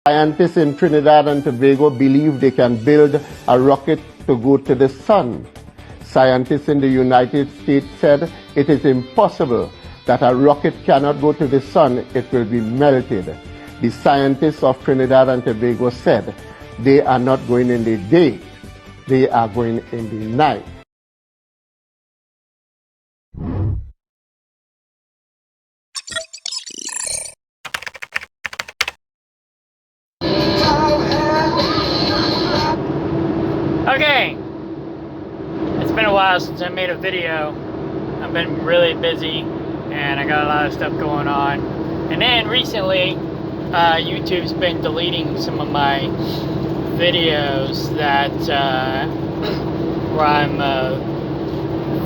Scientists in Trinidad and Tobago believe they can build a rocket to go to the sun. Scientists in the United States said it is impossible that a rocket cannot go to the sun, it will be melted. The scientists of Trinidad and Tobago said they are not going in the day, they are going in the night. Okay, it's been a while since I made a video. I've been really busy and I got a lot of stuff going on. And then recently, YouTube's been deleting some of my videos that where I'm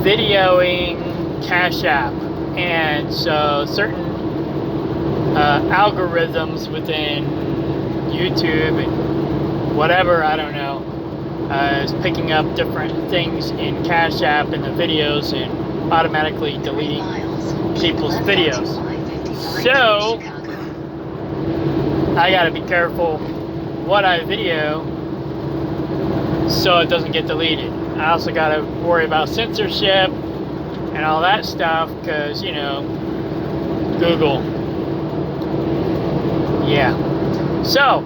videoing Cash App. And so certain algorithms within YouTube and whatever, I don't know, is picking up different things in Cash App in the videos and automatically deleting people's videos. So I gotta be careful what I video so it doesn't get deleted. I also gotta worry about censorship and all that stuff because, you know, Google. Yeah. So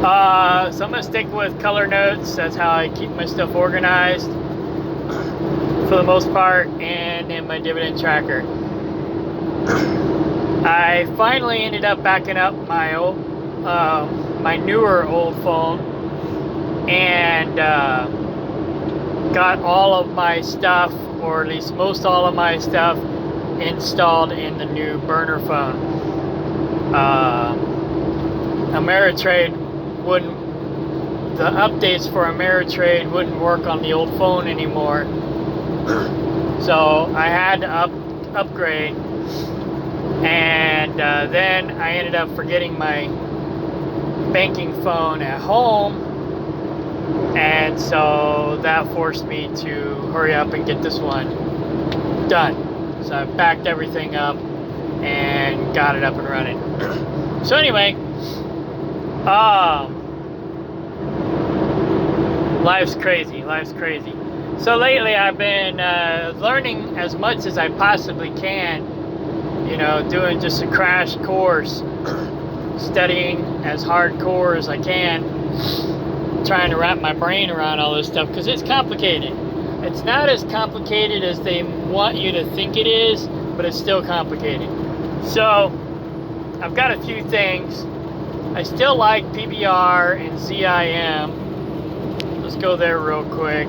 I'm going to stick with color notes. That's how I keep my stuff organized for the most part, and in my dividend tracker. I finally ended up backing up my old, my newer old phone, and got all of my stuff, or at least most all of my stuff, installed in the new burner phone. Ameritrade wouldn't, the updates for Ameritrade wouldn't work on the old phone anymore, so I had to upgrade, and then I ended up forgetting my banking phone at home, and so that forced me to hurry up and get this one done. So I backed everything up and got it up and running. So anyway, life's crazy. So lately I've been learning as much as I possibly can, you know, doing just a crash course, studying as hardcore as I can, trying to wrap my brain around all this stuff, because it's complicated. It's not as complicated as they want you to think it is, but it's still complicated. So I've got a few things. I still like PBR and ZIM. Let's go there real quick.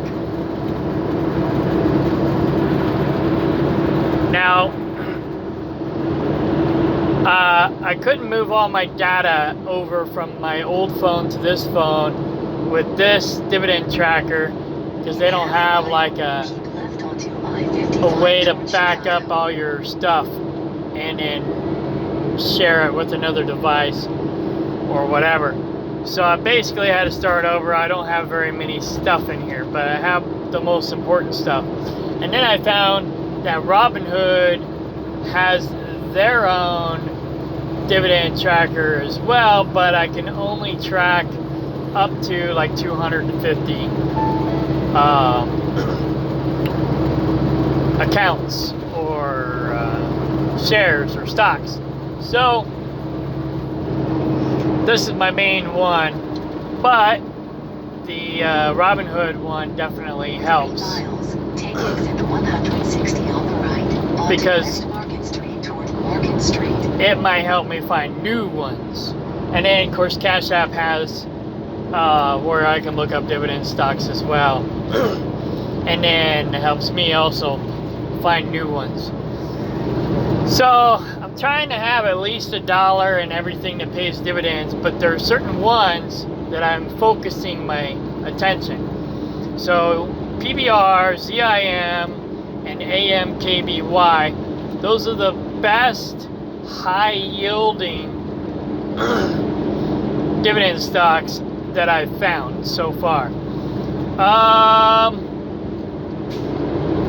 Now, I couldn't move all my data over from my old phone to this phone with this dividend tracker, because they don't have like a way to back up all your stuff and then share it with another device or whatever. So I basically had to start over. I don't have very many stuff in here, but I have the most important stuff. And then I found that Robinhood has their own dividend tracker as well, but I can only track up to like 250 accounts or shares or stocks. So this is my main one, but the Robinhood one definitely helps, take exit 160 on the right, because Market Street toward Market Street. It might help me find new ones. And then of course Cash App has where I can look up dividend stocks as well. And then it helps me also find new ones. So I'm trying to have at least $1 in everything that pays dividends, but there are certain ones that I'm focusing my attention. So PBR, ZIM, and AMKBY, those are the best high yielding dividend stocks that I've found so far.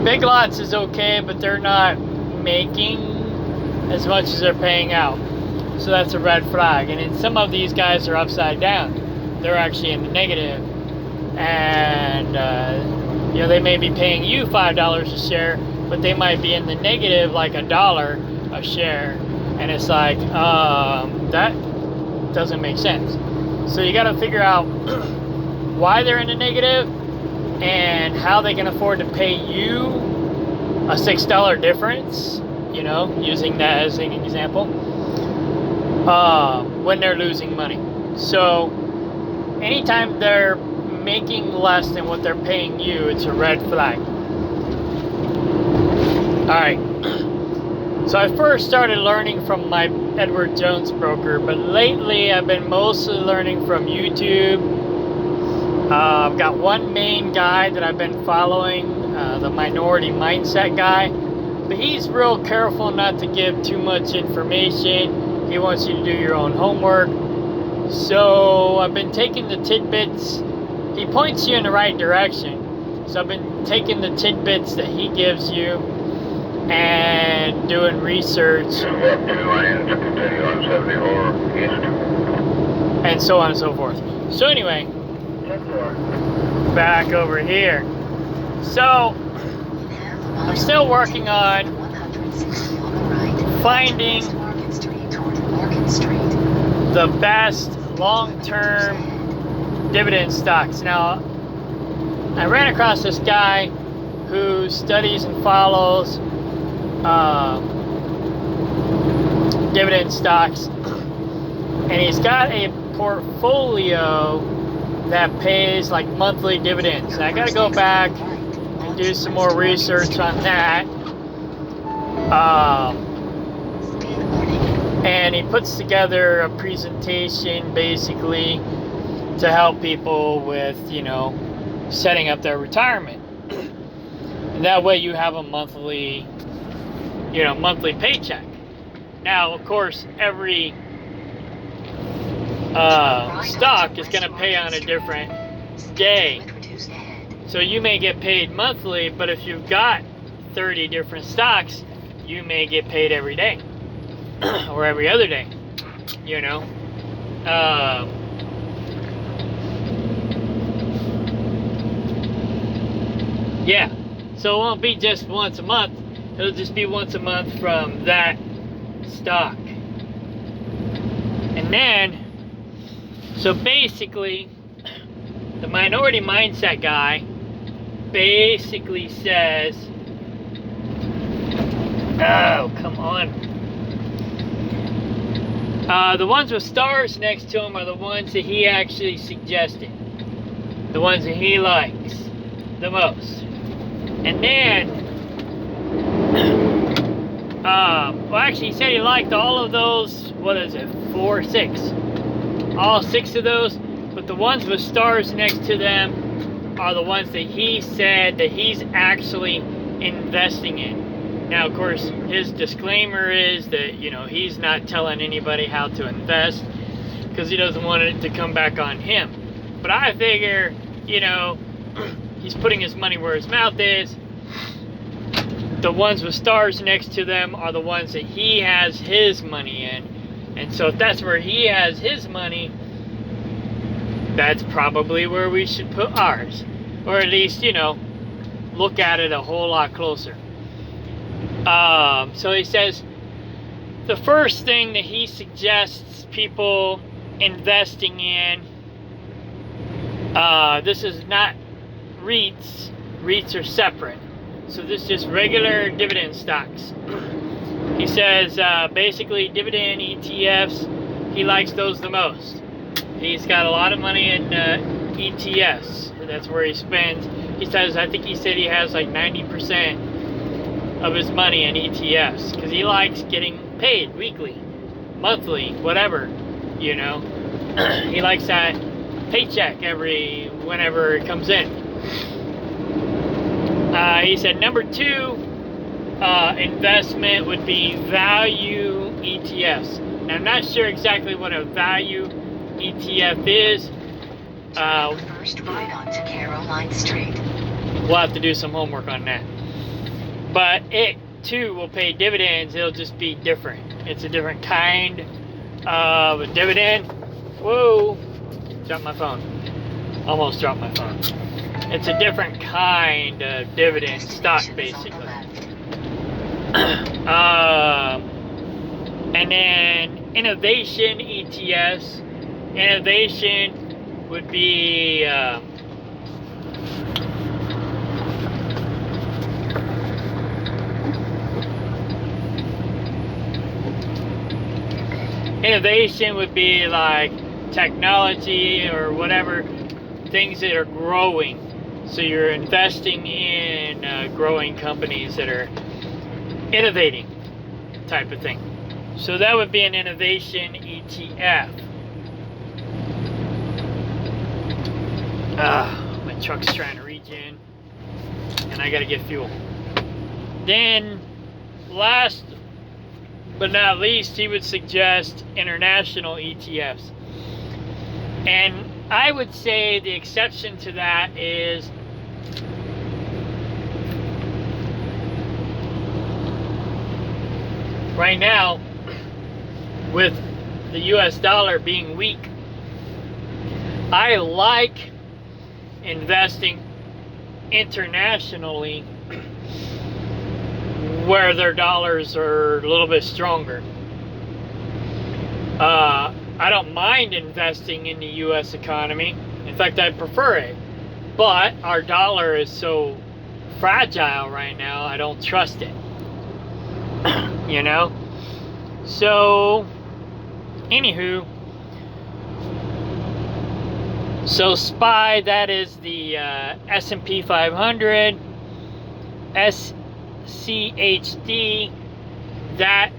Big Lots is okay, but they're not making as much as they're paying out. So that's a red flag. And then some of these guys are upside down. They're actually in the negative. And, you know, they may be paying you $5 a share, but they might be in the negative like $1 a share. And it's like, that doesn't make sense. So you got to figure out why they're in the negative and how they can afford to pay you a $6 difference, you know, using that as an example, when they're losing money. So anytime they're making less than what they're paying you, it's a red flag. Alright, so I first started learning from my Edward Jones broker, but lately I've been mostly learning from YouTube. I've got one main guy that I've been following, the minority mindset guy, but he's real careful not to give too much information. He wants you to do your own homework. So I've been taking the tidbits. He points you in the right direction. So I've been taking the tidbits that he gives you and doing research. And so on and so forth. So anyway, back over here. So I'm still working on finding the best long-term dividend stocks. Now, I ran across this guy who studies and follows dividend stocks, and he's got a portfolio that pays like monthly dividends. I got to go back and do some more research on that. And he puts together a presentation basically to help people with, you know, setting up their retirement. And that way you have a monthly, you know, monthly paycheck. Now, of course, every stock is going to pay on a different day. So you may get paid monthly, but if you've got 30 different stocks, you may get paid every day or every other day, you know. Yeah, so it won't be just once a month. It'll just be once a month from that stock. And then, so basically, the minority mindset guy basically says, oh, come on. The ones with stars next to them are the ones that he actually suggested. The ones that he likes the most. And then, well, actually, he said he liked all of those, what is it, 4, 6. All 6 of those, but the ones with stars next to them are the ones that he said that he's actually investing in. Now, of course, his disclaimer is that, you know, he's not telling anybody how to invest because he doesn't want it to come back on him. But I figure, you know, he's putting his money where his mouth is. The ones with stars next to them are the ones that he has his money in. And so if that's where he has his money, that's probably where we should put ours. Or at least, you know, look at it a whole lot closer. So he says the first thing that he suggests people investing in, this is not REITs. REITs are separate. So this is just regular dividend stocks. He says basically dividend ETFs, he likes those the most. He's got a lot of money in ETFs. That's where he spends. He says, I think he said he has like 90% of his money in ETFs because he likes getting paid weekly, monthly, whatever, you know. He likes that paycheck whenever it comes in. He said number 2 investment would be value ETFs. Now, I'm not sure exactly what a value ETF is. First right onto Caroline Street. We'll have to do some homework on that. But it too will pay dividends. It'll just be different. It's a different kind of a dividend. Whoa, dropped my phone. Almost dropped my phone. It's a different kind of dividend stock, basically. And then innovation ETFs. Innovation would be innovation would be like technology or whatever, things that are growing. So you're investing in growing companies that are innovating, type of thing. So that would be an innovation ETF. My truck's trying to regen, and I gotta get fuel. Then, last but not least, he would suggest international ETFs. And I would say the exception to that is right now, with the US dollar being weak, I like investing internationally where their dollars are a little bit stronger. I don't mind investing in the US economy. In fact, I prefer it. But our dollar is so fragile right now, I don't trust it. You know? So, anywho, so SPY, that is the S&P 500, SCHD, that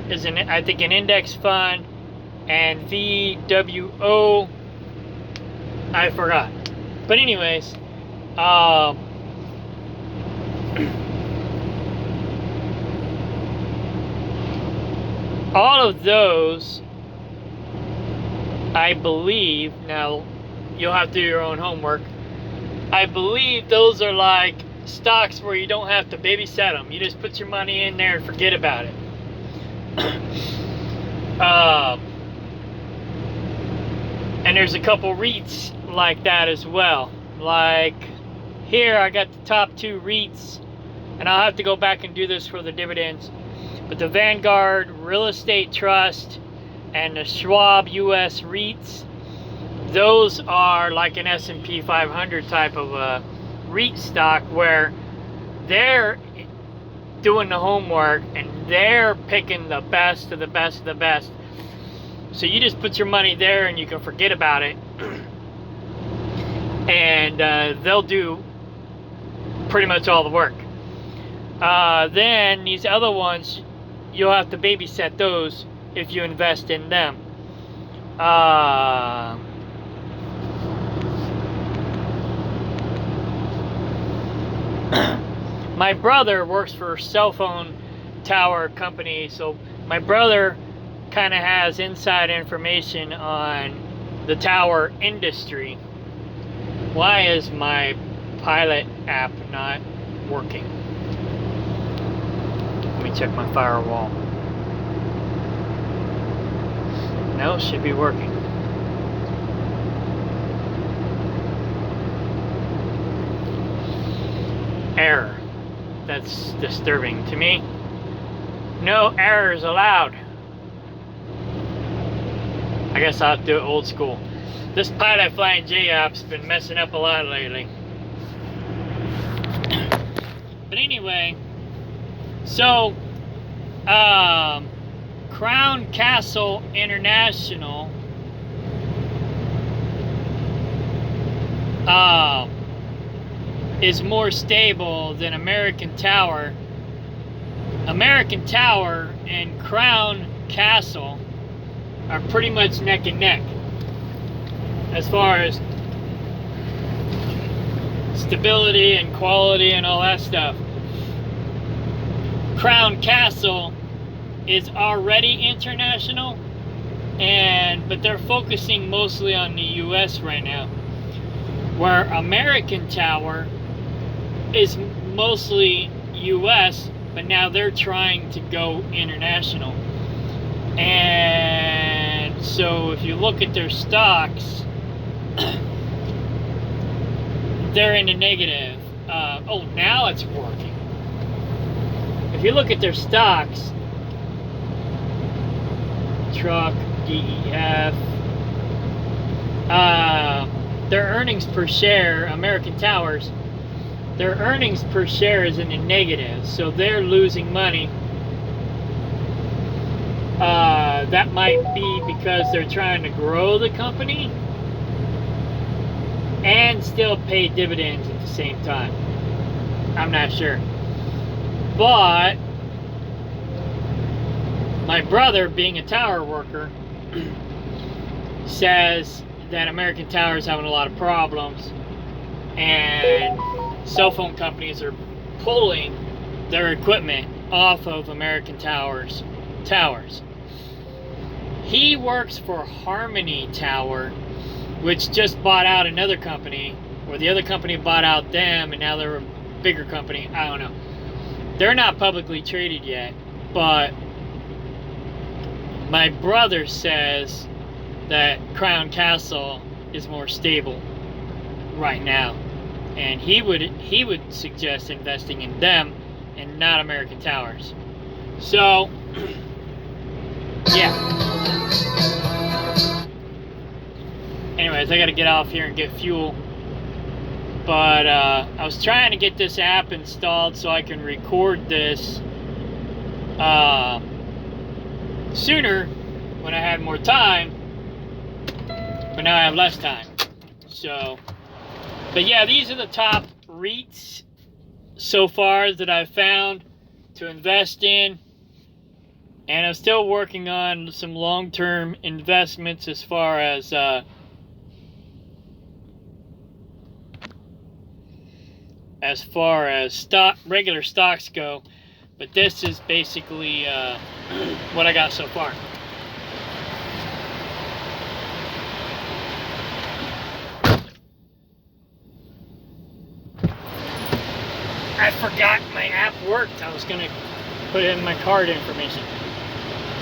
is I think an index fund, and VWO, I forgot. But anyways, all of those, I believe, now you'll have to do your own homework, I believe those are like stocks where you don't have to babysit them. You just put your money in there and forget about it. And there's a couple REITs like that as well. Like here I got the top 2 REITs, and I'll have to go back and do this for the dividends. But the Vanguard Real Estate Trust and the Schwab US REITs, those are like an S&P 500 type of a REIT stock where they're doing the homework and they're picking the best of the best of the best. So you just put your money there and you can forget about it. And they'll do pretty much all the work. Then these other ones, you'll have to babysit those if you invest in them. My brother works for a cell phone tower company, so my brother kind of has inside information on the tower industry. Why is my Pilot app not working? Let me check my firewall. No, it should be working. Error. That's disturbing to me. No errors allowed. I guess I'll have to do it old school. This Pilot Flying J app's been messing up a lot lately. But anyway, so Crown Castle International is more stable than American Tower. American Tower and Crown Castle are pretty much neck and neck as far as stability and quality and all that stuff. Crown Castle is already international, but they're focusing mostly on the US right now, where American Tower is mostly US, but now they're trying to go international. And so if you look at their stocks, they're in the negative. Oh, now it's working. If you look at their stocks, truck, DEF, their earnings per share, American Towers, their earnings per share is in the negative, so they're losing money. That might be because they're trying to grow the company and still pay dividends at the same time. I'm not sure. But my brother, being a tower worker, says that American Tower is having a lot of problems and cell phone companies are pulling their equipment off of American Towers. He works for Harmony Tower, which just bought out another company, or the other company bought out them, and now they're a bigger company. I don't know. They're not publicly traded yet, but my brother says that Crown Castle is more stable right now, and he would suggest investing in them and not American Towers. So yeah. Anyways, I gotta get off here and get fuel. But I was trying to get this app installed so I can record this sooner when I had more time, but now I have less time. So, but yeah, these are the top REITs so far that I've found to invest in, and I'm still working on some long-term investments as far as regular stocks go, but this is basically what I got so far. I forgot my app worked. I was gonna put in my card information.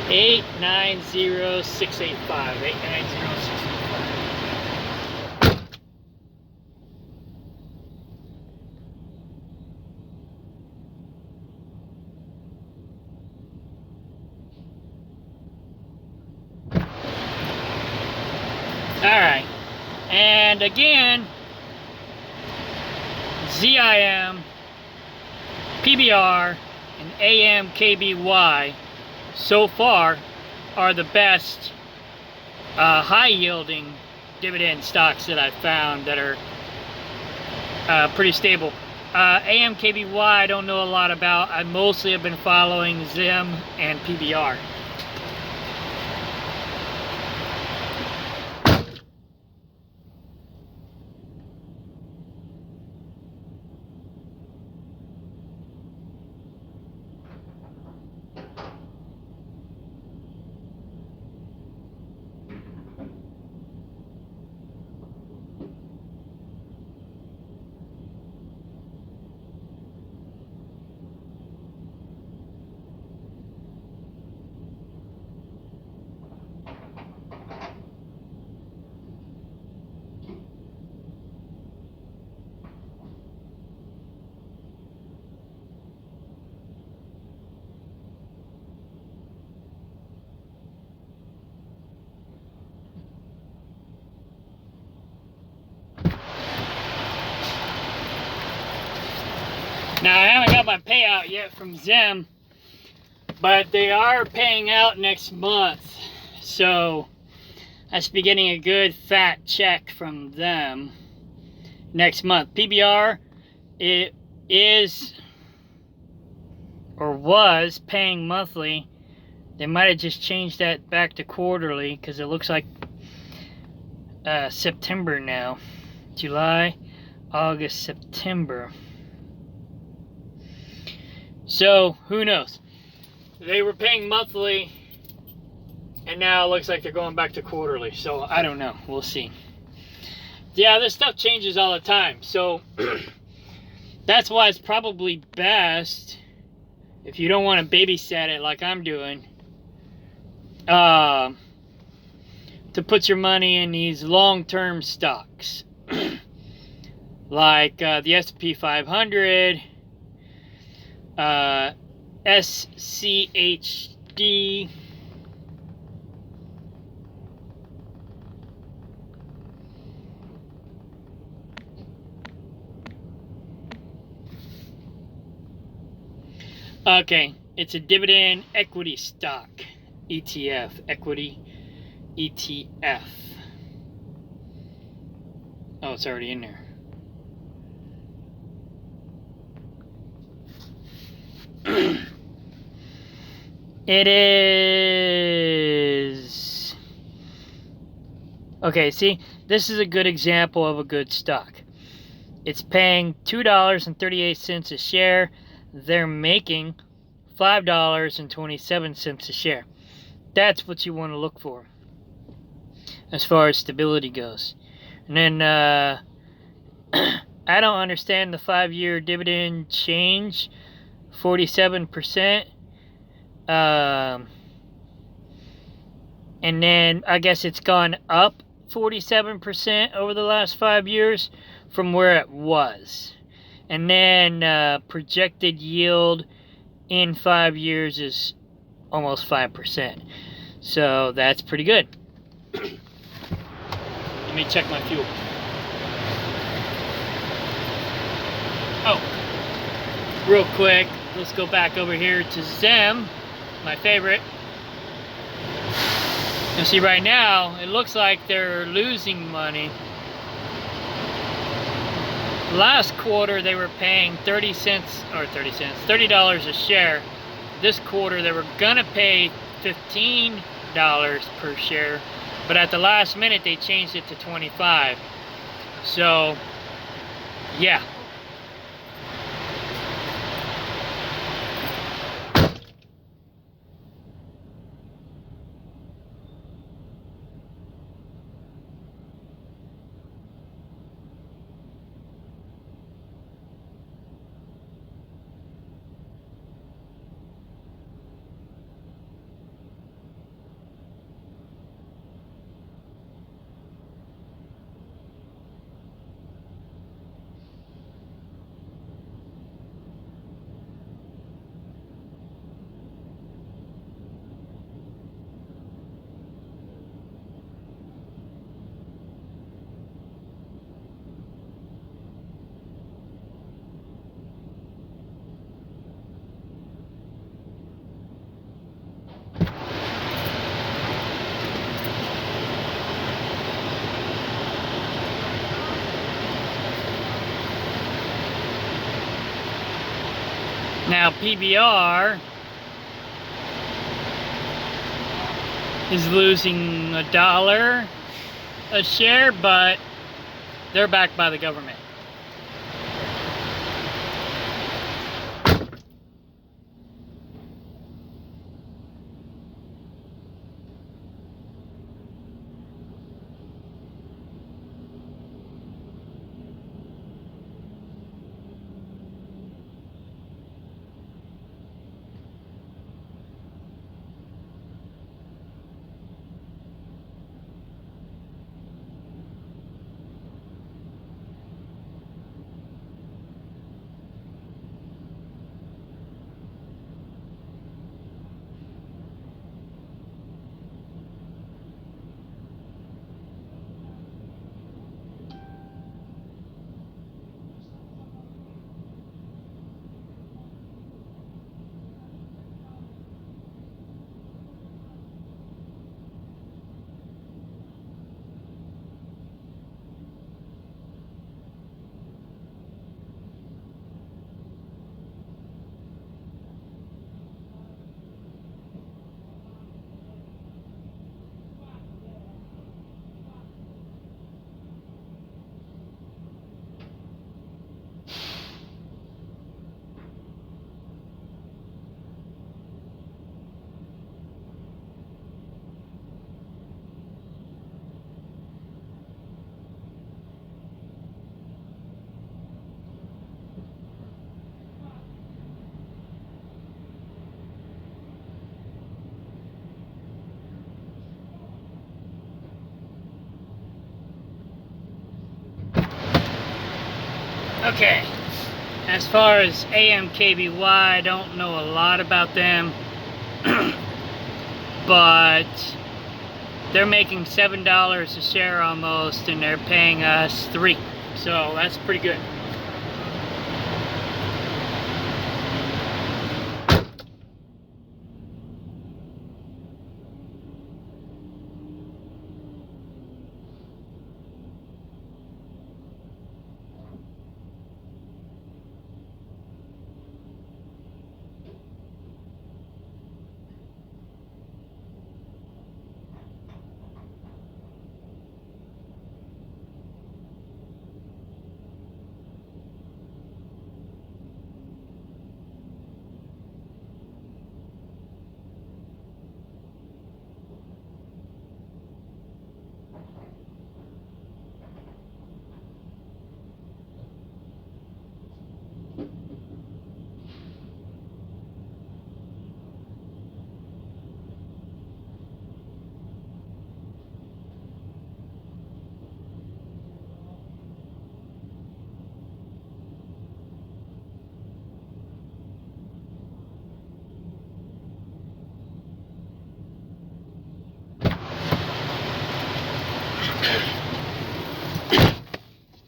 890685. 890685. Alright, and again, ZIM, PBR, and AMKBY so far are the best high-yielding dividend stocks that I've found that are pretty stable. AMKBY I don't know a lot about. I mostly have been following ZIM and PBR. Now, I haven't got my payout yet from ZIM, but they are paying out next month, so I should be getting a good fat check from them next month. PBR, it is or was paying monthly. They might have just changed that back to quarterly because it looks like September now. July, August, September. So, who knows? They were paying monthly, and now it looks like they're going back to quarterly. So, I don't know. We'll see. Yeah, this stuff changes all the time. So, That's why it's probably best, if you don't want to babysit it like I'm doing, to put your money in these long-term stocks. Like the S&P 500, SCHD, okay, it's a dividend equity stock, ETF, equity ETF. Oh, it's already in there. It is... Okay, see, this is a good example of a good stock. It's paying $2.38 a share. They're making $5.27 a share. That's what you want to look for as far as stability goes. And then I don't understand the 5-year dividend change, 47%. And then I guess it's gone up 47% over the last 5 years from where it was. And then projected yield in 5 years is almost 5%. So that's pretty good. Let me check my fuel. Oh, real quick, let's go back over here to Zem, my favorite. You see, right now it looks like they're losing money. Last quarter they were paying $30 a share. This quarter they were gonna pay $15 per share, but at the last minute they changed it to 25. So yeah. Now PBR is losing $1 a share, but they're backed by the government. Okay, as far as AMKBY, I don't know a lot about them, but they're making $7 a share almost, and they're paying us $3, so that's pretty good.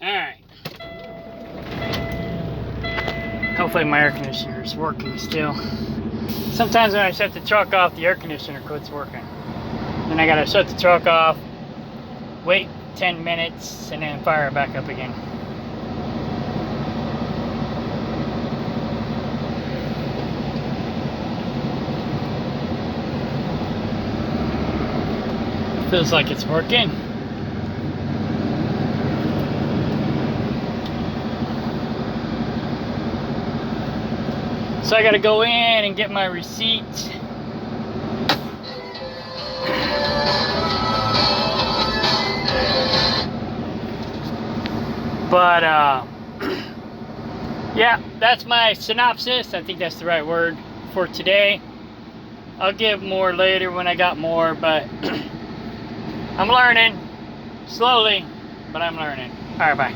Alright. Hopefully my air conditioner is working still. Sometimes when I shut the truck off, the air conditioner quits working. Then I gotta shut the truck off, wait 10 minutes, and then fire it back up again. Feels like it's working. So I gotta go in and get my receipt. But yeah, that's my synopsis. I think that's the right word for today. I'll give more later when I got more, but I'm learning slowly, but I'm learning. All right, bye.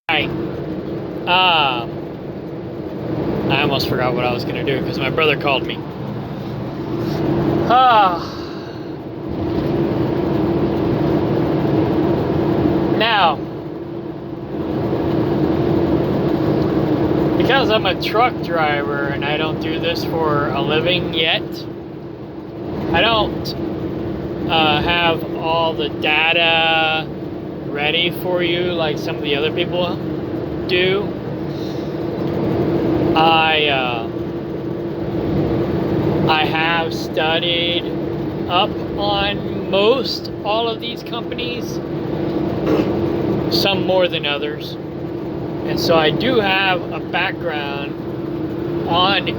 Hi. I almost forgot what I was gonna do because my brother called me. Now, because I'm a truck driver and I don't do this for a living yet, I don't have all the data ready for you like some of the other people do. I have studied up on most all of these companies, some more than others, and so I do have a background on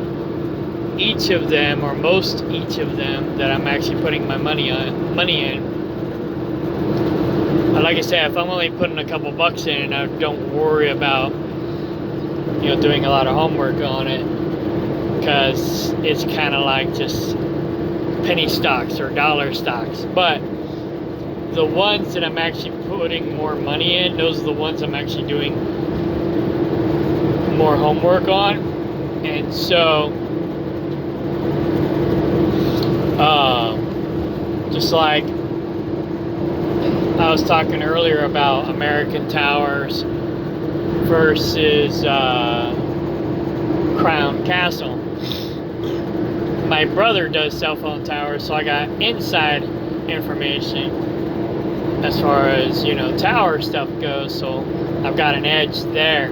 each of them, or most each of them, that I'm actually putting my money in. Like I said, if I'm only putting a couple bucks in, I don't worry about doing a lot of homework on it, because it's kind of like just penny stocks or dollar stocks. But the ones that I'm actually putting more money in, those are the ones I'm actually doing more homework on. And so just like I was talking earlier about American Towers versus Crown Castle. My brother does cell phone towers, so I got inside information as far as tower stuff goes, so I've got an edge there.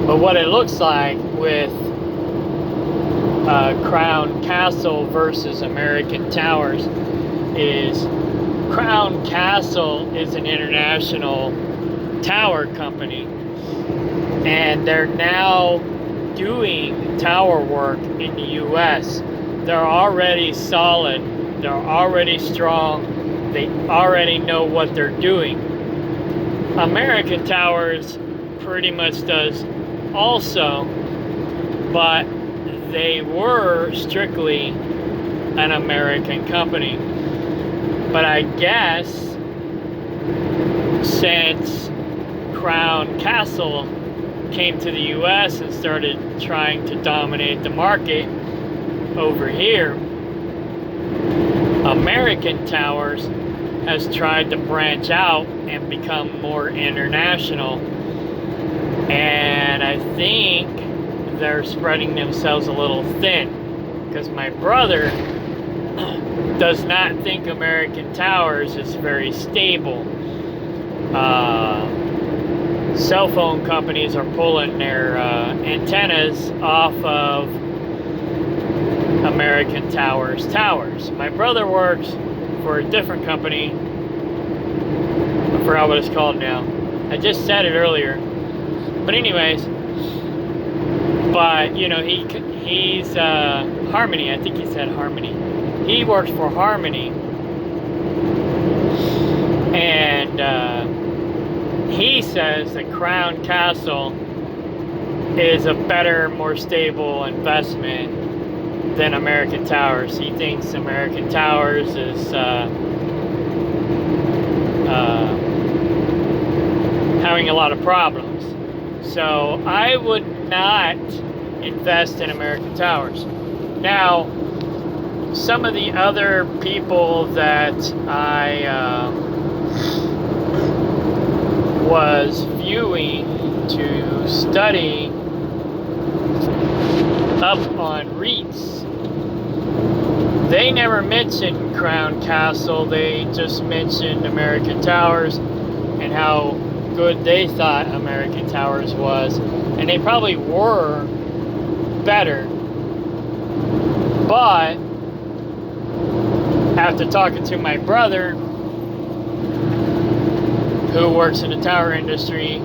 But what it looks like with Crown Castle versus American Towers is Crown Castle is an international tower company, and they're now doing tower work in the US. They're already solid, they're already strong, they already know what they're doing. American Towers pretty much does also, but they were strictly an American company. But I guess since Crown Castle came to the US and started trying to dominate the market over here, American Towers has tried to branch out and become more international. And I think they're spreading themselves a little thin, because my brother does not think American Towers is very stable. Cell phone companies are pulling their antennas off of American Towers towers. My brother works for a different company. I forgot what it's called now. I just said it earlier. But anyways, but you know, he's Harmony. I think he said Harmony. He works for Harmony, and he says that Crown Castle is a better, more stable investment than American Towers. He thinks American Towers is having a lot of problems. So I would not invest in American Towers. Now, some of the other people that I was viewing to study up on REITs, they never mentioned Crown Castle. They just mentioned American Towers and how good they thought American Towers was, and they probably were better. But after talking to my brother, who works in the tower industry,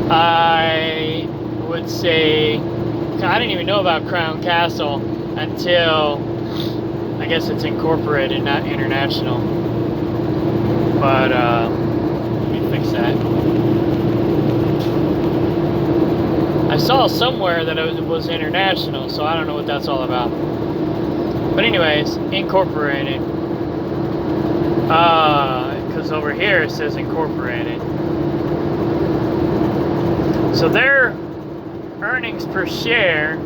I would say I didn't even know about Crown Castle until I guess it's incorporated, not international. But let me fix that. I saw somewhere that it was international, so I don't know what that's all about. But anyways, incorporated. Because over here it says incorporated. So their earnings per share.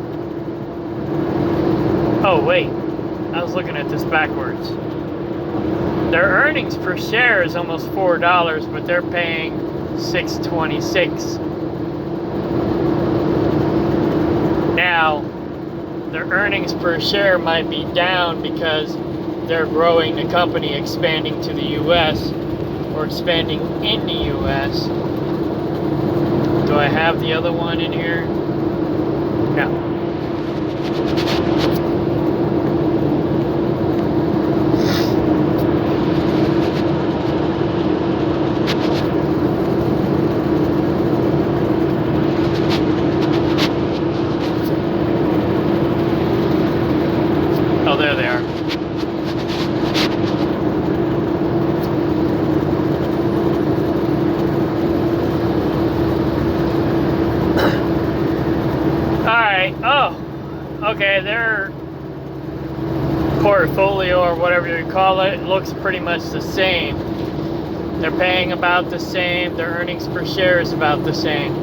Oh wait, I was looking at this backwards. Their earnings per share is almost $4, but they're paying $6.26. Now, their earnings per share might be down because they're growing the company, expanding to the U.S. or expanding in the U.S. Do I have the other one in here? No. Oh, there they are. Alright, oh, okay, their portfolio or whatever you call it looks pretty much the same. They're paying about the same, their earnings per share is about the same.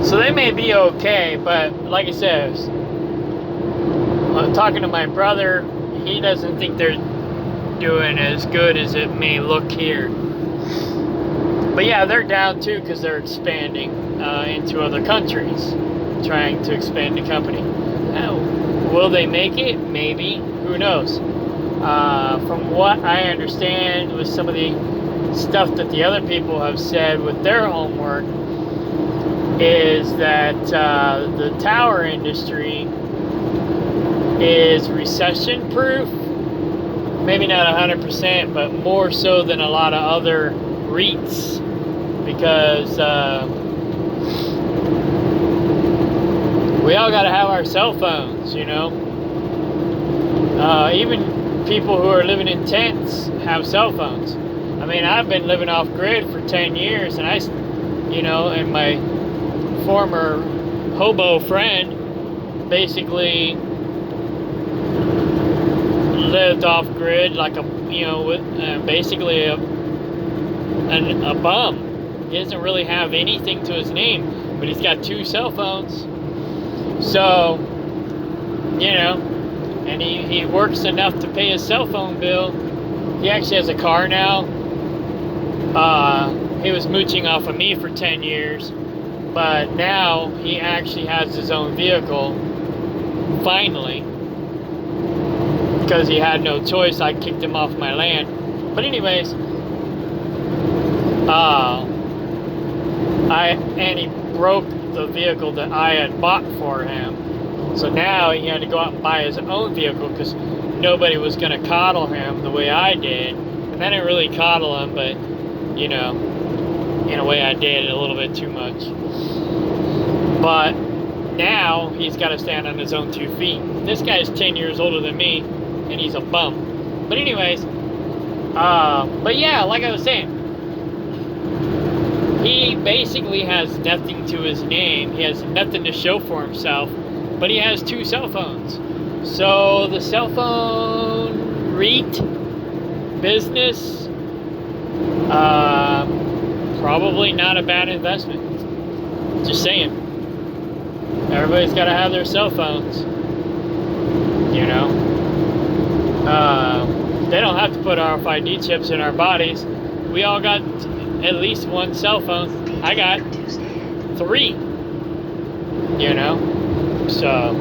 So they may be okay, but like I said, talking to my brother, he doesn't think they're doing as good as it may look here. But yeah, they're down too because they're expanding into other countries, trying to expand the company. Now, will they make it? Maybe. Who knows? From what I understand with some of the stuff that the other people have said with their homework, is that the tower industry is recession proof. Maybe not 100%, but more so than a lot of other REITs, because we all got to have our cell phones, you know. Even people who are living in tents have cell phones. I mean, I've been living off grid for 10 years, and and my former hobo friend basically lived off grid like with basically a bum. He doesn't really have anything to his name, but he's got 2 cell phones. So, and he works enough to pay his cell phone bill. He actually has a car now. He was mooching off of me for 10 years, but now he actually has his own vehicle, finally, because he had no choice. I kicked him off my land. But anyways, and he broke the vehicle that I had bought for him. So now he had to go out and buy his own vehicle because nobody was going to coddle him the way I did. And I didn't really coddle him, but, in a way I did a little bit too much. But now he's got to stand on his own 2 feet. This guy's 10 years older than me, and he's a bum. But anyways, but yeah, like I was saying, he basically has nothing to his name. He has nothing to show for himself, but he has 2 cell phones. So the cell phone REIT business, probably not a bad investment. Just saying. Everybody's got to have their cell phones. They don't have to put RFID chips in our bodies. We all got at least 1 cell phone. I got 3. So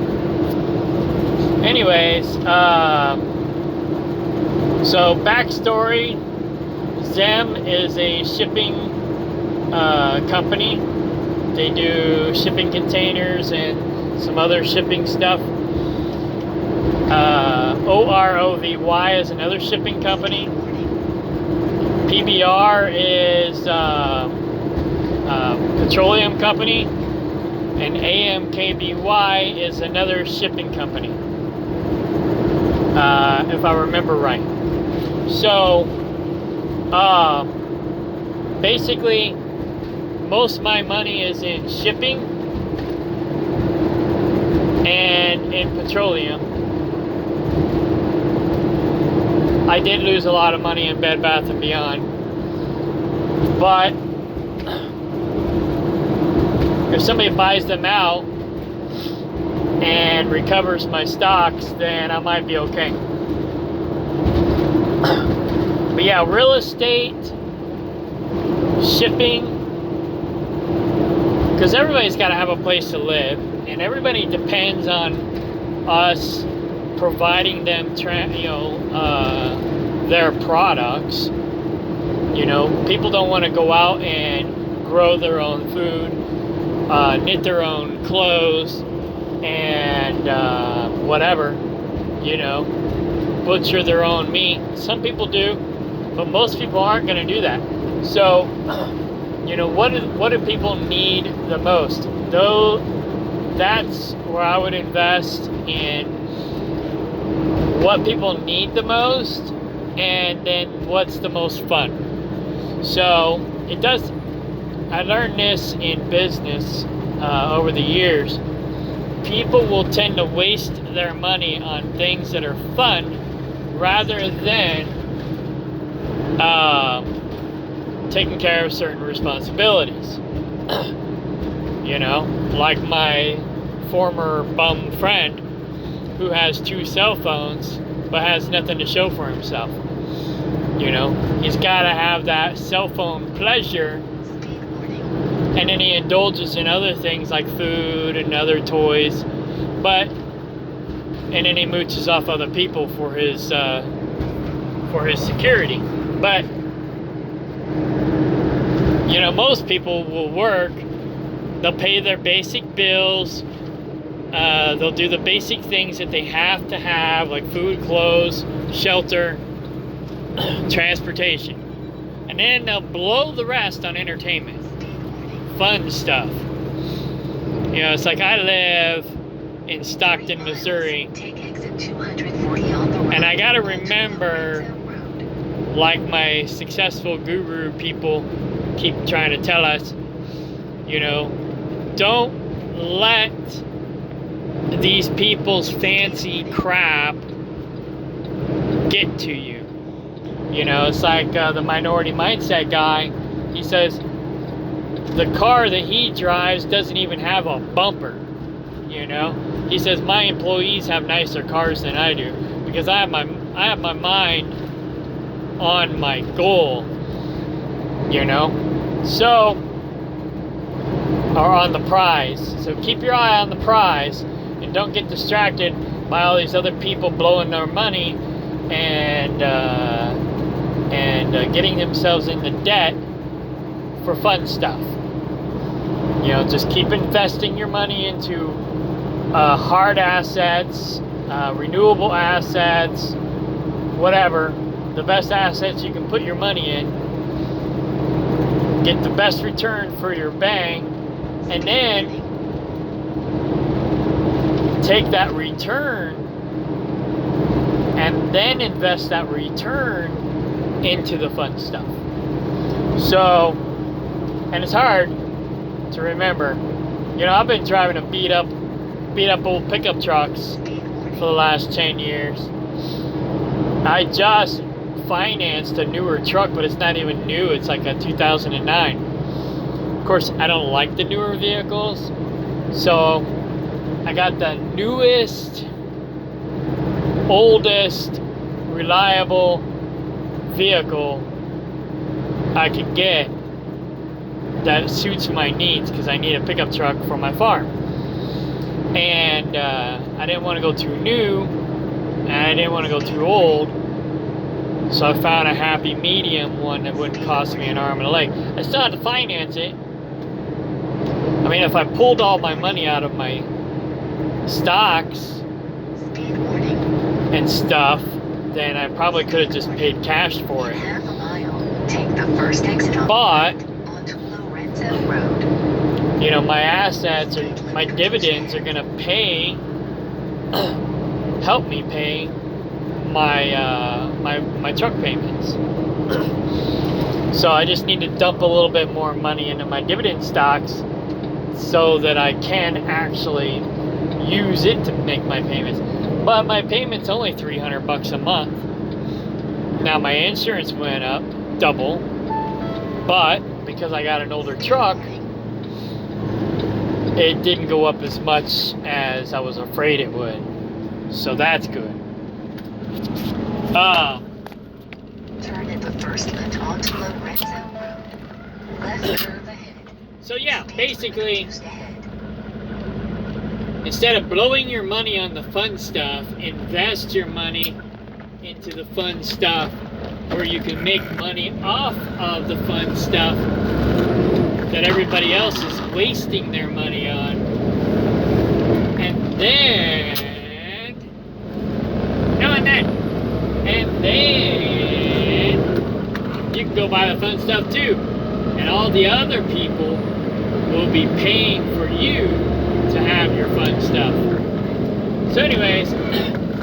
anyways, so backstory, Zem is a shipping company. They do shipping containers and some other shipping stuff. OROVY is another shipping company. PBR is petroleum company, and AMKBY is another shipping company, if I remember right. So basically most of my money is in shipping and in petroleum. I did lose a lot of money in Bed Bath & Beyond, but if somebody buys them out and recovers my stocks, then I might be okay. But yeah, real estate, shipping, because everybody's got to have a place to live, and everybody depends on us providing them their products. People don't want to go out and grow their own food, knit their own clothes, and whatever, butcher their own meat. Some people do, but most people aren't going to do that. So what do people need the most? Though that's where I would invest in what people need the most, and then what's the most fun. So I learned this in business over the years. People will tend to waste their money on things that are fun rather than taking care of certain responsibilities. Like my former bum friend who has 2 cell phones but has nothing to show for himself. He's got to have that cell phone pleasure, and then he indulges in other things like food and other toys, and then he mooches off other people for his security. But most people will work, they'll pay their basic bills, they'll do the basic things that they have to have, like food, clothes, shelter, transportation. and then they'll blow the rest on entertainment, fun stuff. You know, it's like I live in Stockton, Missouri, Take exit 240 on the right. and I gotta remember, like my successful guru people keep trying to tell us, you know, don't let these people's fancy crap get to you. You know, it's like the minority mindset guy. He says the car that he drives doesn't even have a bumper. You know, he says my employees have nicer cars than I do because I have my mind on my goal. You know, so, or on the prize. So keep your eye on the prize and don't get distracted by all these other people blowing their money and getting themselves into debt for fun stuff. You know, just keep investing your money into hard assets, renewable assets, whatever, the best assets you can put your money in. Get the best return for your bang, and then take that return and then invest that return into the fun stuff. So, and it's hard to remember. You know, I've been driving a beat up old pickup trucks for the last 10 years. I just financed a newer truck, but it's not even new. It's like a 2009. Of course, I don't like the newer vehicles, so I got the newest, oldest, reliable vehicle I could get that suits my needs, because I need a pickup truck for my farm. And I didn't want to go too new, and I didn't want to go too old, so I found a happy medium one that wouldn't cost me an arm and a leg. I still had to finance it. I mean, if I pulled all my money out of my stocks and stuff, then I probably could have just paid cash for it. Half a mile. Take the first exit on But, onto Lorenzo Road. you know, my assets or my dividends are gonna pay, help me pay my truck payments. So I just need to dump a little bit more money into my dividend stocks so that I can actually use it to make my payments. But my payment's only $300 a month. Now my insurance went up double, but because I got an older truck, it didn't go up as much as I was afraid it would. So that's good. Turn at the first left onto Lorenzo Road. Left curve ahead. So yeah, basically, Just ahead. instead of blowing your money on the fun stuff, invest your money into the fun stuff where you can make money off of the fun stuff that everybody else is wasting their money on. And then, you can go buy the fun stuff too. And all the other people will be paying for you to have your fun stuff. So anyways,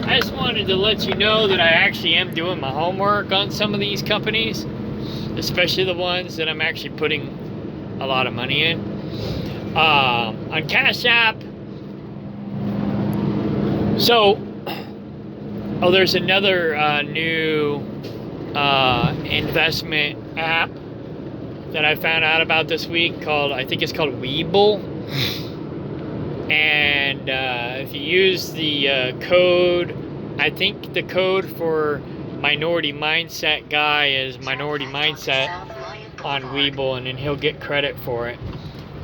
I just wanted to let you know that I actually am doing my homework on some of these companies, especially the ones that I'm actually putting a lot of money in. On Cash App. So, there's another new investment app that I found out about this week called, I think it's called Webull. And if you use the code, I think the code for Minority Mindset guy is Minority Mindset on Webull, and then he'll get credit for it.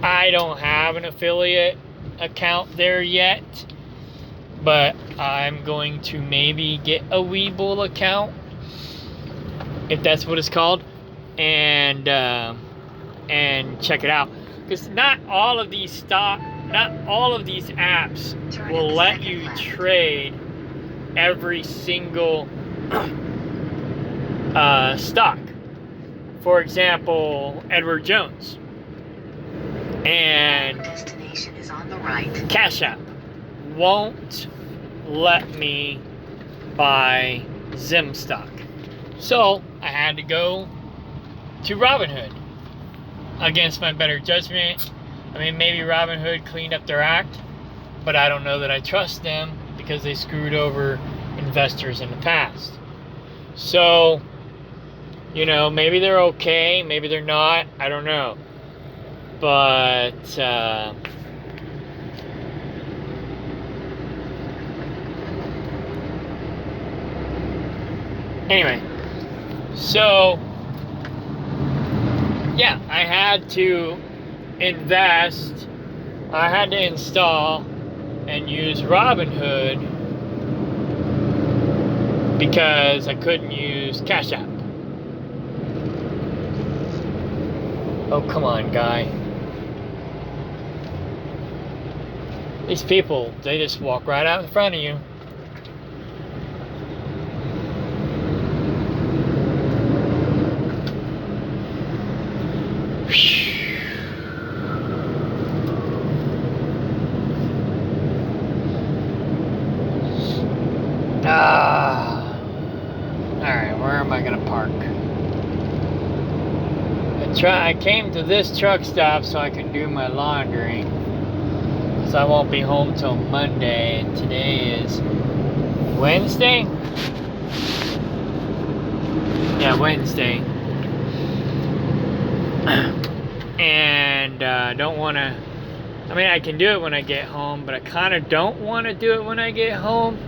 I don't have an affiliate account there yet, but I'm going to maybe get a Webull account, if that's what it's called, and check it out. Because not all of these apps will let you trade every single stock. for example, Edward Jones and Destination is on the right. Cash App won't let me buy Zim stock. So I had to go to Robinhood against my better judgment. I mean, maybe Robinhood cleaned up their act, but I don't know that I trust them because they screwed over investors in the past. So, you know, maybe they're okay, maybe they're not, I don't know. But, anyway, so, yeah, I had to invest, I had to install and use Robinhood because I couldn't use Cash App. Oh, come on, guy. These people, they just walk right out in front of you. Alright, where am I gonna park? I came to this truck stop so I can do my laundry, because I won't be home till Monday, and today is Wednesday? Yeah, Wednesday. And don't want to, I mean, I can do it when I get home, but I kind of don't want to do it when I get home,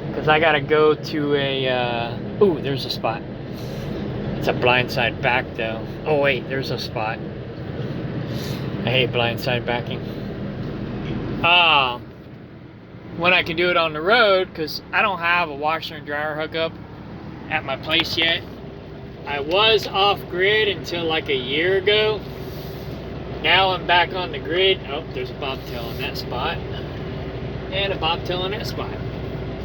because I got to go to a, ooh, there's a spot. It's a blindside back though. Oh wait, there's a spot. I hate blindside backing. When I can do it on the road, because I don't have a washer and dryer hookup at my place yet. I was off grid until like a year ago. Now I'm back on the grid. Oh, there's a bobtail in that spot. And a bobtail in that spot.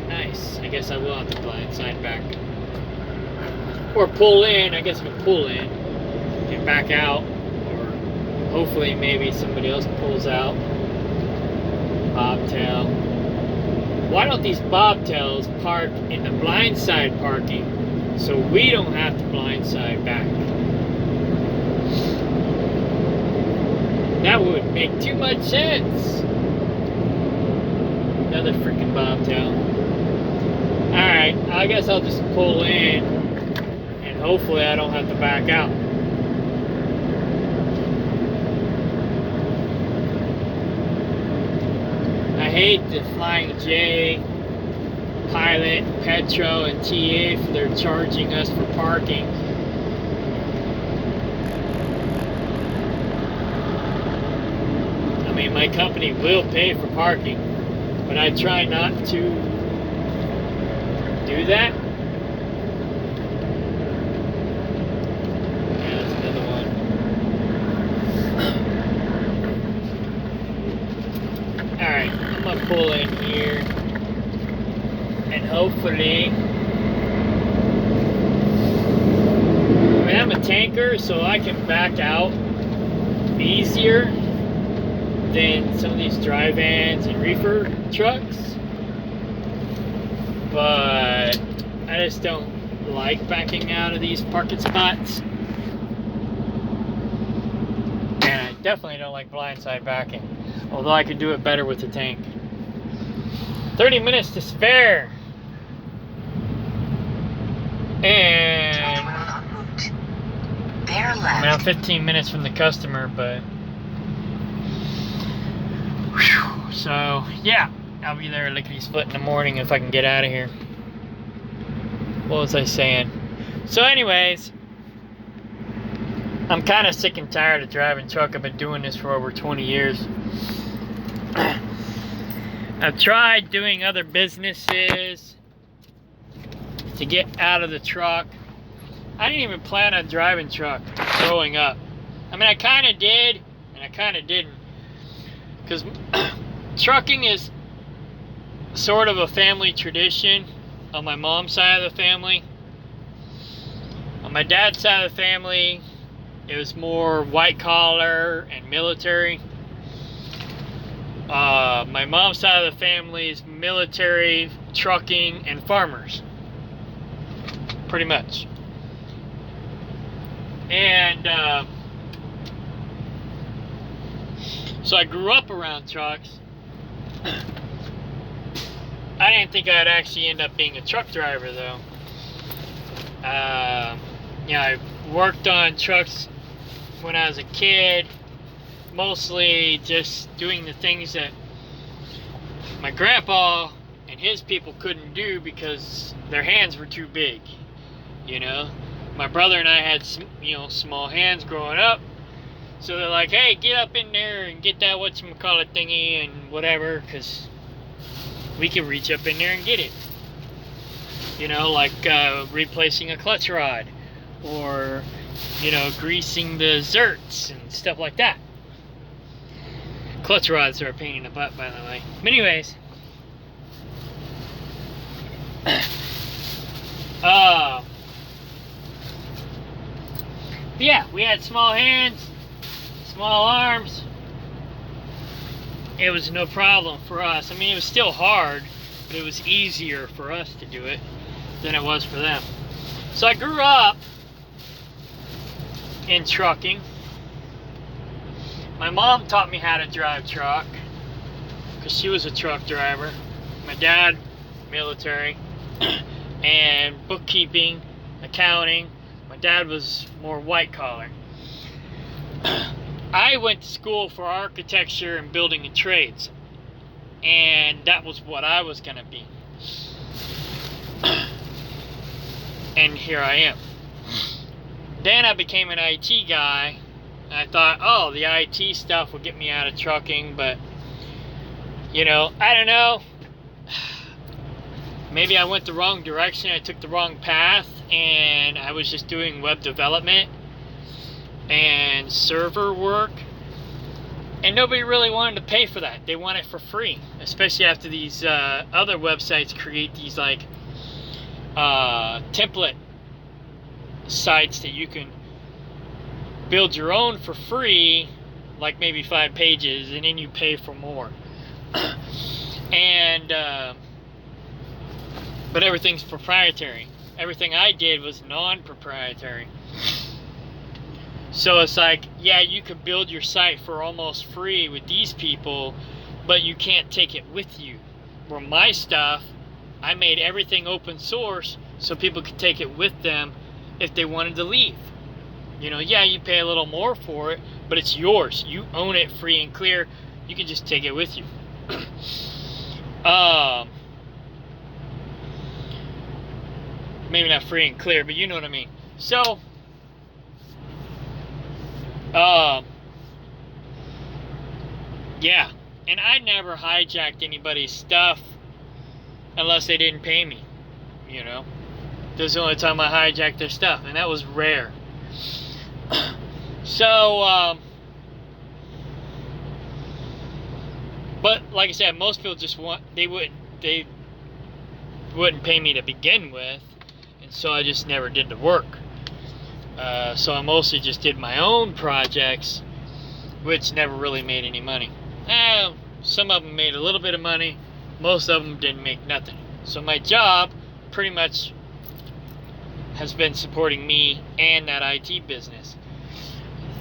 Nice. I guess I will have to blindside back. Or pull in. I guess I can pull in. Get back out. Or hopefully maybe somebody else pulls out. Bobtail. Why don't these bobtails park in the blindside parking so we don't have to blindside back? That would make too much sense. Another freaking bobtail. Alright, I guess I'll just pull in and hopefully I don't have to back out. I hate the Flying J, Pilot, Petro, and TA for they're charging us for parking. I mean, my company will pay for parking, but I try not to do that. Yeah, that's another one. Alright, I'm gonna pull in here and hopefully, I mean, I'm a tanker, so I can back out easier than some of these dry vans and reefer trucks, but I just don't like backing out of these parking spots, and I definitely don't like blindside backing, although I could do it better with the tank. 30 minutes to spare, and I mean, I'm 15 minutes from the customer, but so yeah, I'll be there lickety split in the morning if I can get out of here. What was I saying? So anyways, I'm kind of sick and tired of driving truck. I've been doing this for over 20 years. I've tried doing other businesses to get out of the truck. I didn't even plan on driving truck growing up. I mean, I kind of did, and I kind of didn't. Because trucking is sort of a family tradition on my mom's side of the family. my dad's side of the family, it was more white collar and military. My mom's side of the family is military, trucking, and farmers. Pretty much. And so I grew up around trucks. I didn't think I'd actually end up being a truck driver, though. I worked on trucks when I was a kid, mostly just doing the things that my grandpa and his people couldn't do because their hands were too big. My brother and I had small hands growing up, so they're like, hey, get up in there and get that whatchamacallit thingy and whatever, because we can reach up in there and get it. Like replacing a clutch rod, or greasing the zerts and stuff like that. Clutch rods are a pain in the butt, by the way. But anyways, yeah, we had small hands, small arms. It was no problem for us. I mean, it was still hard, but it was easier for us to do it than it was for them. So I grew up in trucking. My mom taught me how to drive truck because she was a truck driver. My dad, military, and bookkeeping, accounting. My dad was more white collar. I went to school for architecture and building and trades, and that was what I was going to be. And here I am. Then I became an IT guy. I thought, oh, the IT stuff will get me out of trucking, but I don't know. Maybe I went the wrong direction. I took the wrong path, and I was just doing web development and server work, and nobody really wanted to pay for that. They want it for free, especially after these other websites create these like template sites that you can build your own for free, like maybe 5 pages, and then you pay for more. And but everything's proprietary. Everything I did was non-proprietary. So it's like, yeah, you could build your site for almost free with these people, but you can't take it with you. Where my stuff, I made everything open source so people could take it with them if they wanted to leave. Yeah, you pay a little more for it, but it's yours. You own it free and clear. You can just take it with you. Maybe not free and clear, but you know what I mean. So, yeah, and I never hijacked anybody's stuff unless they didn't pay me. This was the only time I hijacked their stuff, and that was rare. So, but like I said, most people just they wouldn't pay me to begin with, and so I just never did the work. So I mostly just did my own projects, which never really made any money. Some of them made a little bit of money, most of them didn't make nothing. So my job pretty much has been supporting me and that IT business.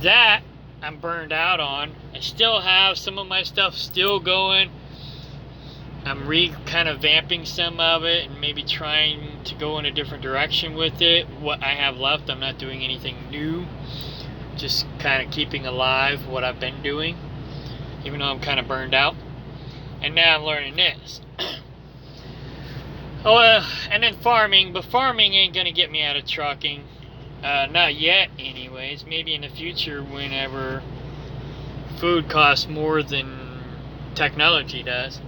That I'm burned out on. I still have some of my stuff still going. I'm kind of vamping some of it and maybe trying to go in a different direction with it. What I have left, I'm not doing anything new. Just kind of keeping alive what I've been doing, even though I'm kind of burned out. And now I'm learning this. And then farming, but farming ain't gonna get me out of trucking. Not yet anyways. Maybe in the future whenever food costs more than technology does.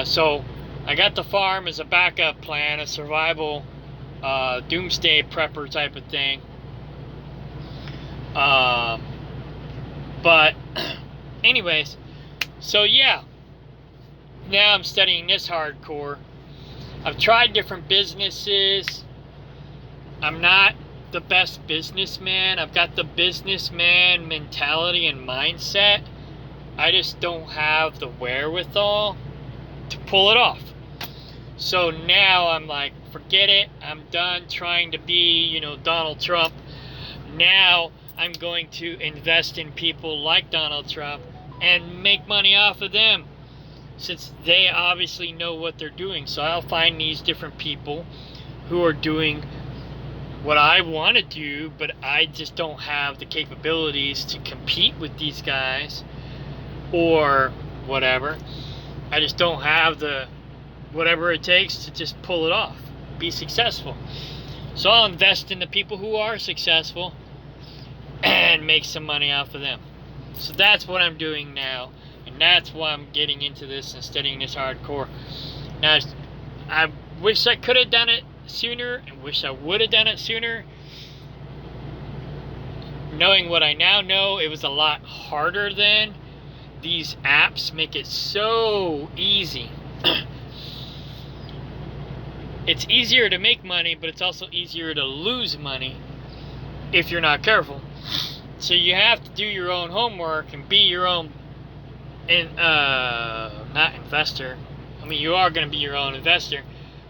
So I got the farm as a backup plan, a survival doomsday prepper type of thing. But anyways, so yeah, now I'm studying this hardcore. I've tried different businesses, I'm not the best businessman. I've got the businessman mentality and mindset. I just don't have the wherewithal to pull it off. So now I'm like, forget it. I'm done trying to be, Donald Trump. Now I'm going to invest in people like Donald Trump and make money off of them, since they obviously know what they're doing. So I'll find these different people who are doing what I want to do, but I just don't have the capabilities to compete with these guys or whatever. I just don't have the whatever it takes to just pull it off, be successful. So I'll invest in the people who are successful and make some money off of them. So that's what I'm doing now, and that's why I'm getting into this and studying this hardcore. Now, I wish I could have done it sooner, and wish I would have done it sooner. Knowing what I now know, it was a lot harder then. These apps make it so easy. It's easier to make money, but it's also easier to lose money if you're not careful. So you have to do your own homework and be your own, not investor. I mean, you are going to be your own investor,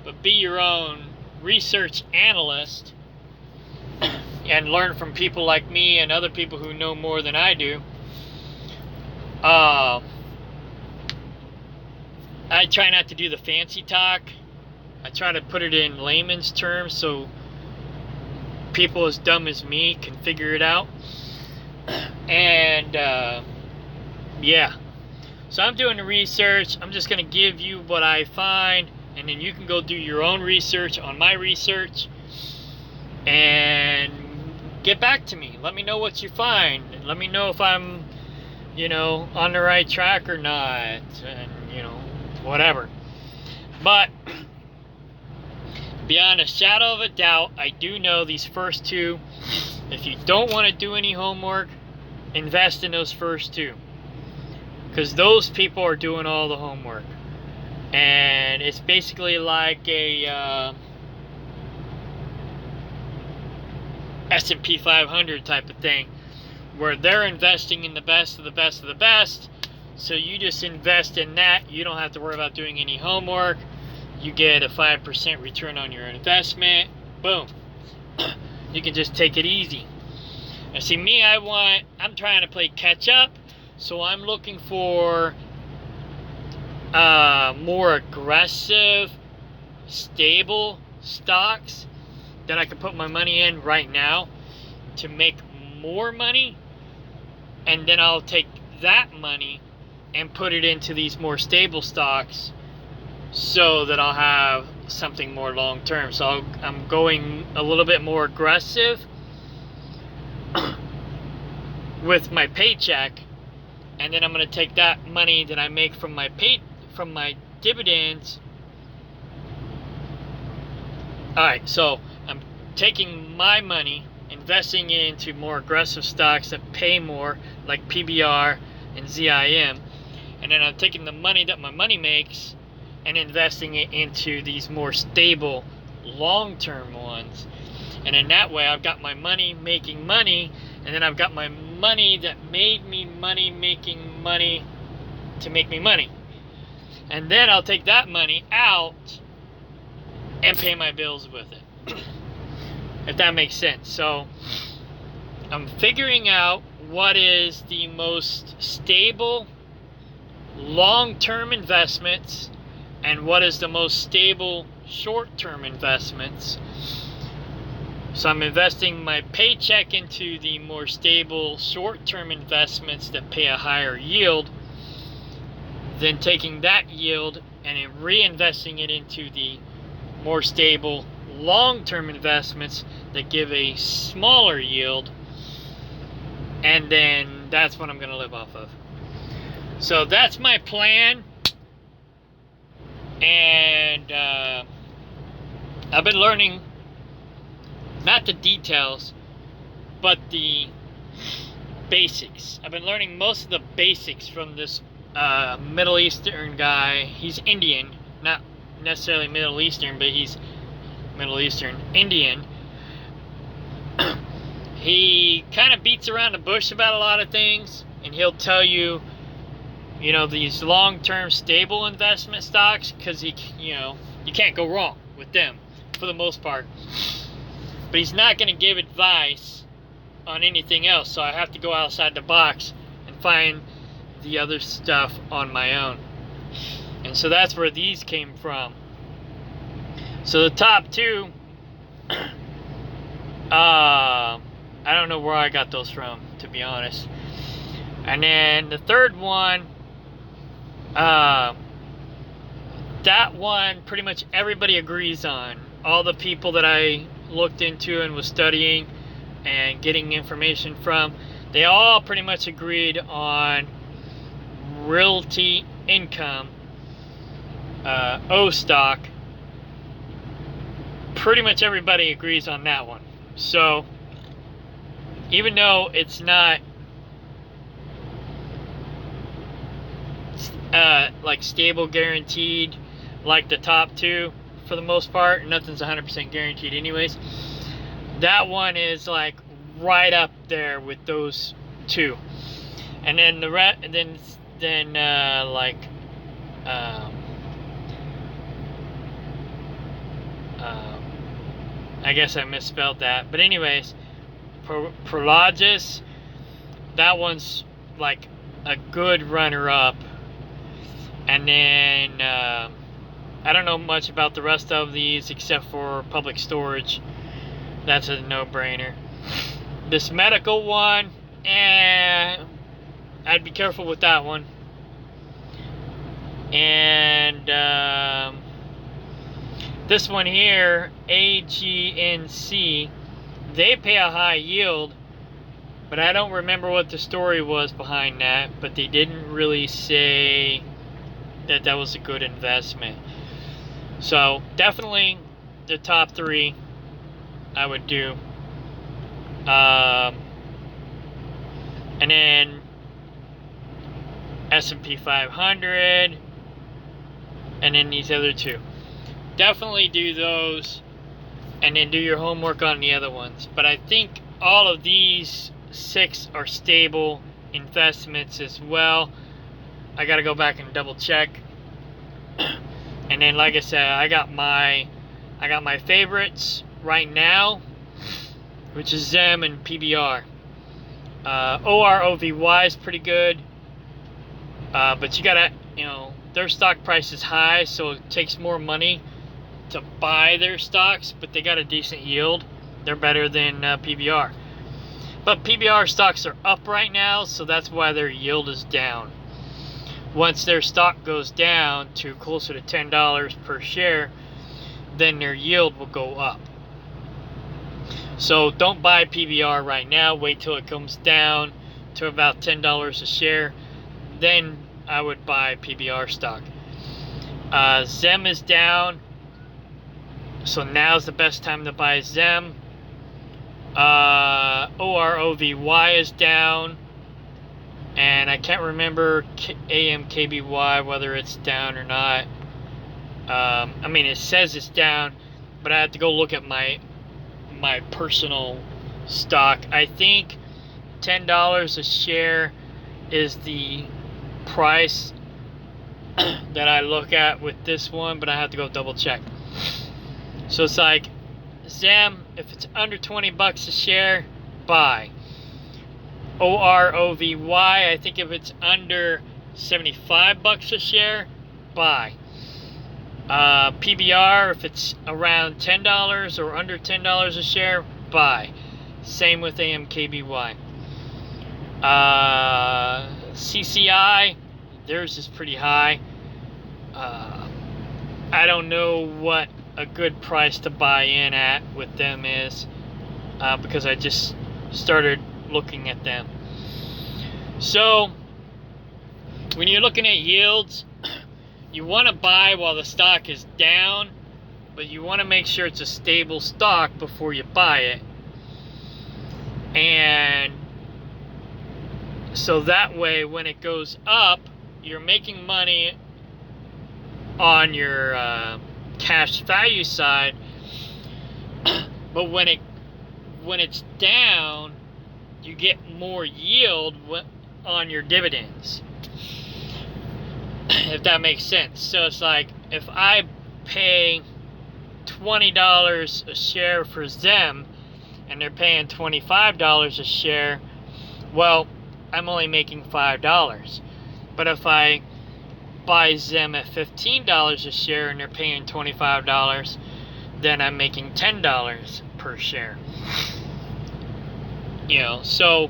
but be your own research analyst and learn from people like me and other people who know more than I do. I try not to do the fancy talk. I try to put it in layman's terms so people as dumb as me can figure it out. And yeah, so I'm doing the research. I'm just going to give you what I find, and then you can go do your own research on my research and get back to me. Let me know what you find, and let me know if I'm on the right track or not, and whatever. But beyond a shadow of a doubt, I do know these first two. If you don't want to do any homework, invest in those first two, because those people are doing all the homework. And it's basically like a S&P 500 type of thing, where they're investing in the best of the best of the best. So you just invest in that. You don't have to worry about doing any homework. You get a 5% return on your investment. Boom. You can just take it easy. And see, me, I'm trying to play catch up. So I'm looking for more aggressive, stable stocks that I can put my money in right now to make more money. And then I'll take that money and put it into these more stable stocks so that I'll have something more long term. So I'm going a little bit more aggressive with my paycheck, and then I'm going to take that money that I make from my dividends. Alright, so I'm taking my money, investing it into more aggressive stocks that pay more, like PBR and ZIM, and then I'm taking the money that my money makes and investing it into these more stable, long-term ones. And in that way, I've got my money making money, and then I've got my money that made me money making money to make me money. And then I'll take that money out and pay my bills with it. If that makes sense. So I'm figuring out what is the most stable long-term investments and what is the most stable short-term investments. So I'm investing my paycheck into the more stable short-term investments that pay a higher yield, then taking that yield and then reinvesting it into the more stable long-term investments that give a smaller yield, and then that's what I'm going to live off of. So that's my plan, and I've been learning not the details but the basics. I've been learning most of the basics from this Middle Eastern guy. He's Indian, not necessarily Middle Eastern, but he's Middle Eastern Indian. he kind of beats around the bush about a lot of things, and he'll tell you, you know, these long-term stable investment stocks, because you can't go wrong with them for the most part. But he's not going to give advice on anything else, so I have to go outside the box and find the other stuff on my own. And so that's where these came from. So the top two, I don't know where I got those from, to be honest. And then the third one, that one pretty much everybody agrees on. All the people that I looked into and was studying and getting information from, they all pretty much agreed on Realty Income, O stock. Pretty much everybody agrees on that one. So even though it's not like stable guaranteed like the top two, for the most part, nothing's 100% guaranteed anyways, that one is like right up there with those two. And then the rest, then I guess I misspelled that, but anyways, Prrologis, that one's like a good runner-up. And then I don't know much about the rest of these except for Public Storage. That's a no-brainer. This medical one, I'd be careful with that one. And this one here, AGNC, they pay a high yield, but I don't remember what the story was behind that, but they didn't really say that that was a good investment. So definitely the top three I would do. And then S&P 500, and then these other two. Definitely do those, and then do your homework on the other ones. But I think all of these 6 are stable investments as well. I gotta go back and double check. And then, like I said, I got my favorites right now, which is ZEM and PBR. OROVY is pretty good, but you gotta, their stock price is high, so it takes more money to buy their stocks, but they got a decent yield. They're better than PBR. But PBR stocks are up right now, so that's why their yield is down. Once their stock goes down to closer to $10 per share, then their yield will go up. So don't buy PBR right now. Wait till it comes down to about $10 a share. Then I would buy PBR stock. ZEM is down, so now's the best time to buy ZEM. OROVY is down, and I can't remember AMKBY whether it's down or not. I mean, it says it's down, but I have to go look at my personal stock. I think $10 a share is the price that I look at with this one, but I have to go double check. So it's like ZEM, if it's under 20 bucks a share, buy. OROVY, I think if it's under 75 bucks a share, buy. PBR, if it's around $10 or under $10 a share, buy. Same with AMKBY. CCI, theirs is pretty high. I don't know what a good price to buy in at with them is, because I just started looking at them. So when you're looking at yields, you want to buy while the stock is down, but you want to make sure it's a stable stock before you buy it. And so that way, when it goes up, you're making money on your cash value side, but when when it's down, you get more yield on your dividends, if that makes sense. So it's like, if I pay $20 a share for them and they're paying $25 a share, well, I'm only making $5. But if I buy them at $15 a share and they're paying $25, then I'm making $10 per share. You know, so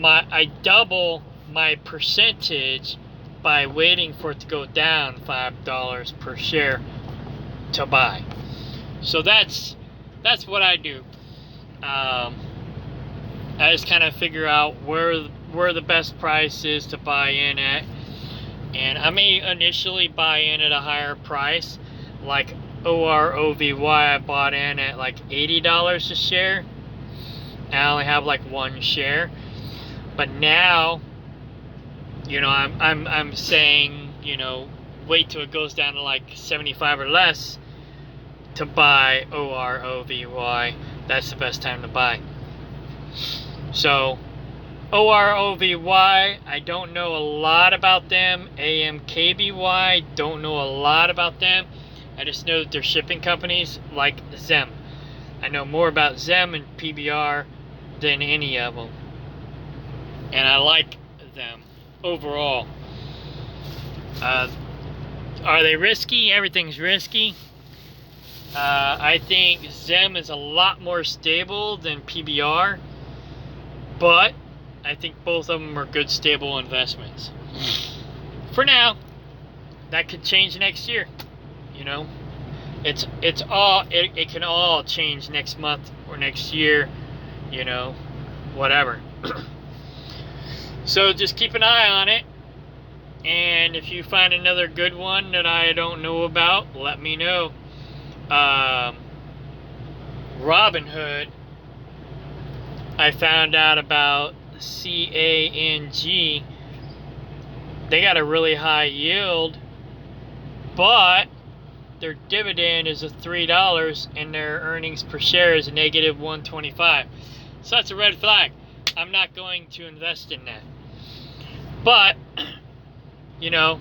I double my percentage by waiting for it to go down $5 per share to buy. So that's what I do. I just kind of figure out where the best price is to buy in at, and I may initially buy in at a higher price, like OROVY. I bought in at like $80 a share. I only have like one share, but now, you know, I'm saying, you know, wait till it goes down to like 75 or less to buy OROVY. That's the best time to buy. So OROVY, I don't know a lot about them. AMKBY, don't know a lot about them. I just know that they're shipping companies like Zem. I know more about Zem and PBR than any of them, and I like them overall. Are they risky? Everything's risky. I think Zem is a lot more stable than PBR, but I think both of them are good, stable investments. For now, that could change next year. You know, it can all change next month or next year. You know, whatever. So just keep an eye on it, and if you find another good one that I don't know about, let me know. Robinhood, I found out about CANG. They got a really high yield, but their dividend is $3 and their earnings per share is negative 125. So that's a red flag. I'm not going to invest in that. But, you know,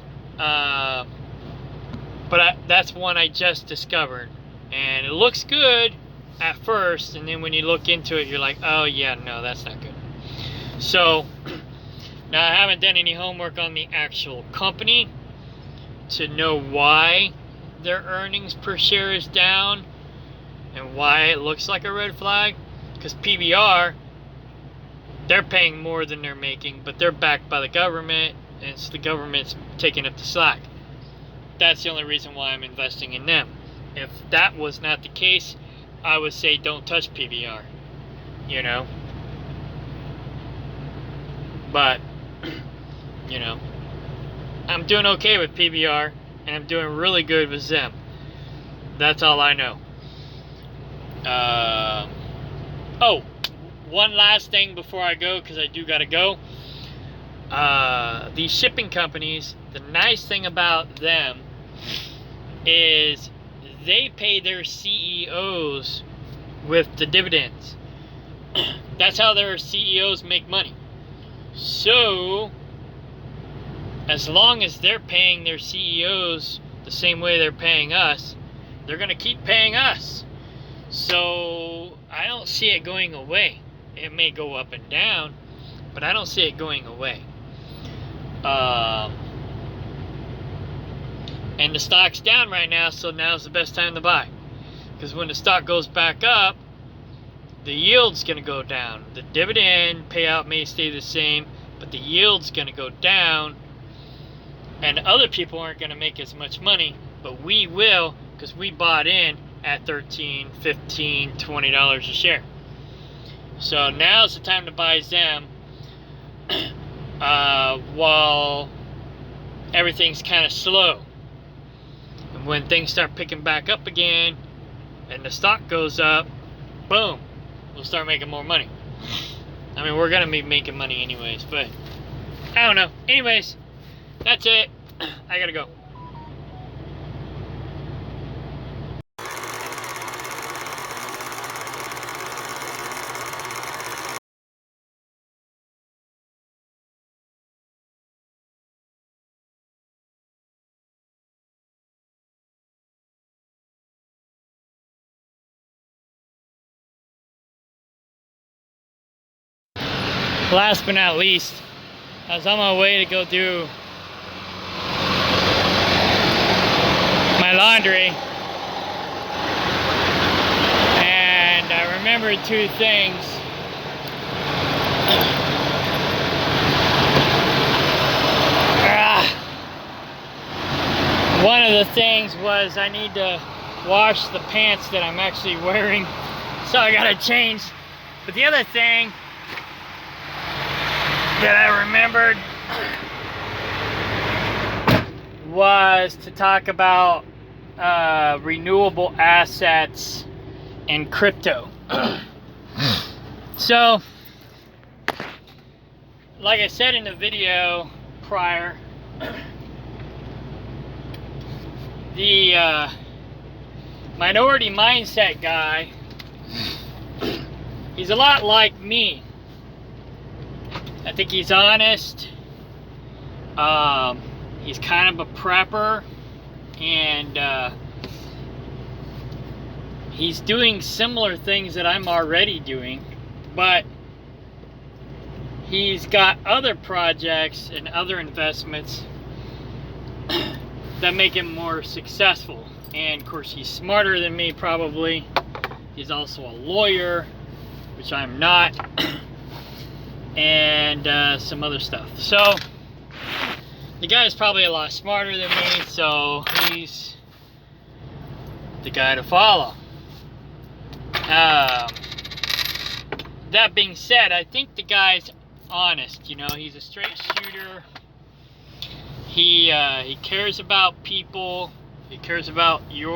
that's one I just discovered, and it looks good at first, and then when you look into it, you're like, oh yeah, no, that's not good. So now I haven't done any homework on the actual company to know why their earnings per share is down and why it looks like a red flag, because PBR, they're paying more than they're making, but they're backed by the government, and so the government's taking up the slack. That's the only reason why I'm investing in them. If that was not the case, I would say don't touch PBR, you know. But, you know, I'm doing okay with PBR, and I'm doing really good with Zem. That's all I know. Oh, one last thing before I go, because I do gotta go. These shipping companies, the nice thing about them is they pay their CEOs with the dividends. That's how their CEOs make money. So, as long as they're paying their CEOs the same way they're paying us, they're going to keep paying us. So, I don't see it going away. It may go up and down, but I don't see it going away. And the stock's down right now, so now's the best time to buy. Because when the stock goes back up, the yield's going to go down. The dividend payout may stay the same, but the yield's going to go down. And other people aren't going to make as much money, but we will, because we bought in at $13, $15, $20 a share. So now's the time to buy them while everything's kind of slow. And when things start picking back up again and the stock goes up, boom, we'll start making more money. I mean, we're going to be making money anyways, but I don't know. Anyways, that's it. I got to go. last but not least, I was on my way to go do my laundry, and I remembered two things. One of the things was I need to wash the pants that I'm actually wearing, so I gotta change. But the other thing that I remembered was to talk about renewable assets and crypto. So, like I said in the video prior, the minority mindset guy, he's a lot like me. I think he's honest. He's kind of a prepper, and he's doing similar things that I'm already doing, but he's got other projects and other investments that make him more successful. And of course, he's smarter than me probably. He's also a lawyer, which I'm not, and some other stuff. So the guy's probably a lot smarter than me, so he's the guy to follow. That being said, I think the guy's honest. You know, he's a straight shooter. He cares about people. He cares about the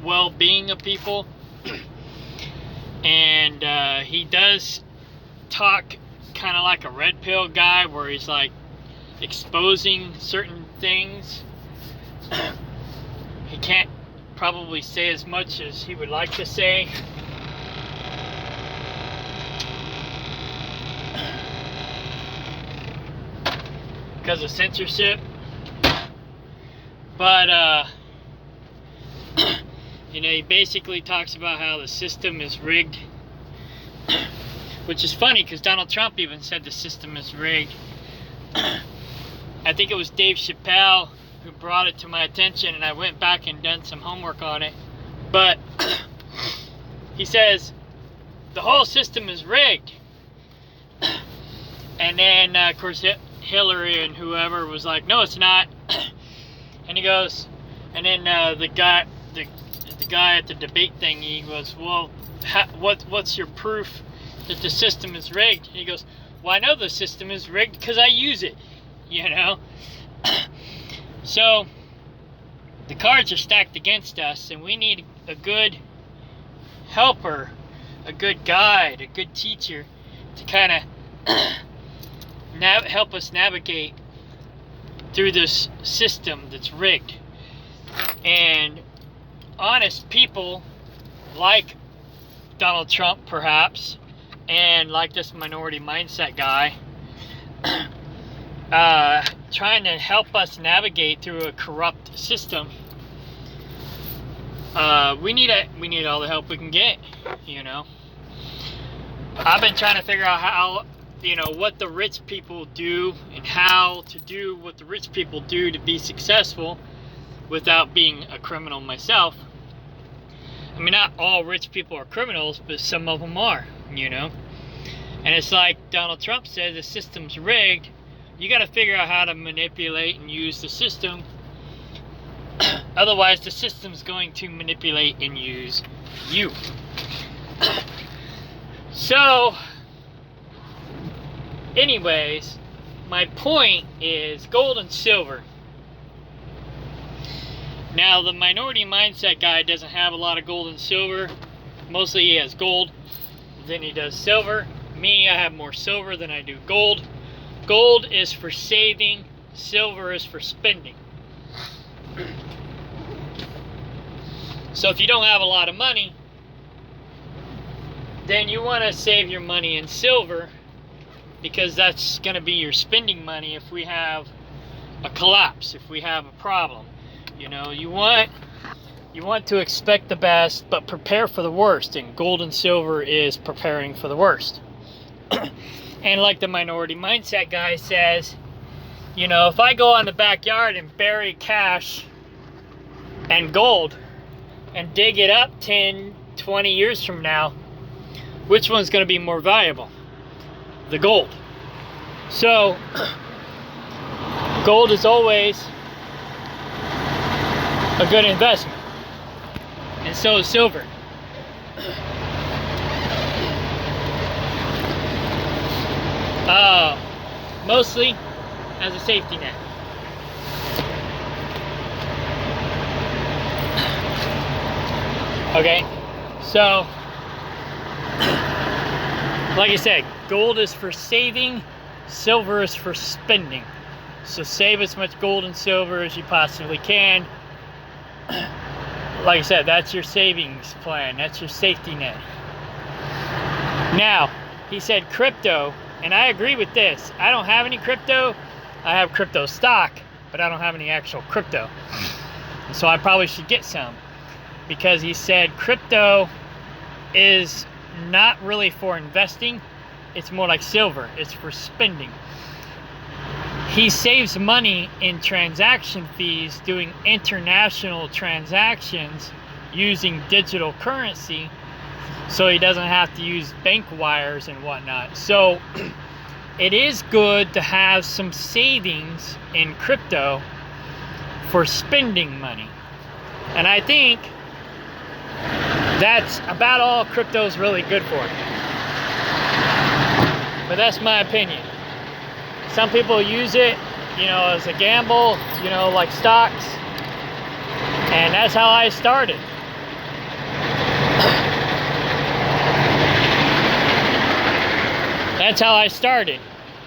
well-being of people. And he does talk kind of like a red pill guy, where he's like exposing certain things. He can't probably say as much as he would like to say. Because of censorship. But you know, he basically talks about how the system is rigged, which is funny because Donald Trump even said the system is rigged. I think it was Dave Chappelle who brought it to my attention, and I went back and done some homework on it. But he says the whole system is rigged, and then of course Hillary and whoever was like, no, it's not. And he goes, and then the guy at the debate thing, he goes, well, what's your proof that the system is rigged? And he goes, well, I know the system is rigged because I use it, you know. So the cards are stacked against us, and we need a good helper, a good guide, a good teacher to kind of help us navigate through this system that's rigged. And honest people like Donald Trump, perhaps, and like this minority mindset guy, trying to help us navigate through a corrupt system. We need all the help we can get, you know. I've been trying to figure out how, you know, what the rich people do and how to do what the rich people do to be successful without being a criminal myself. I mean, not all rich people are criminals, but some of them are, you know. And it's like Donald Trump says, the system's rigged. You got to figure out how to manipulate and use the system. Otherwise, the system's going to manipulate and use you. So, anyways, my point is gold and silver. Now, the minority mindset guy doesn't have a lot of gold and silver. Mostly he has gold, then he does silver. Me, I have more silver than I do gold. Gold is for saving, silver is for spending. So if you don't have a lot of money, then you want to save your money in silver, because that's going to be your spending money if we have a collapse, if we have a problem. You know, you want to expect the best, but prepare for the worst, and gold and silver is preparing for the worst. And like the minority mindset guy says, you know, if I go on the backyard and bury cash and gold and dig it up 10, 20 years from now, which one's going to be more valuable? The gold. So gold is always a good investment, and so is silver. Mostly as a safety net. Okay, so like I said, gold is for saving, silver is for spending. So save as much gold and silver as you possibly can. Like I said, that's your savings plan, that's your safety net. Now, he said crypto, and I agree with this. I don't have any crypto. I have crypto stock, but I don't have any actual crypto. So I probably should get some, because he said crypto is not really for investing. It's more like silver. It's for spending. He saves money in transaction fees doing international transactions using digital currency, so he doesn't have to use bank wires and whatnot. So it is good to have some savings in crypto for spending money. And I think that's about all crypto is really good for. But that's my opinion. Some people use it, you know, as a gamble, you know, like stocks. And that's how I started. That's how I started.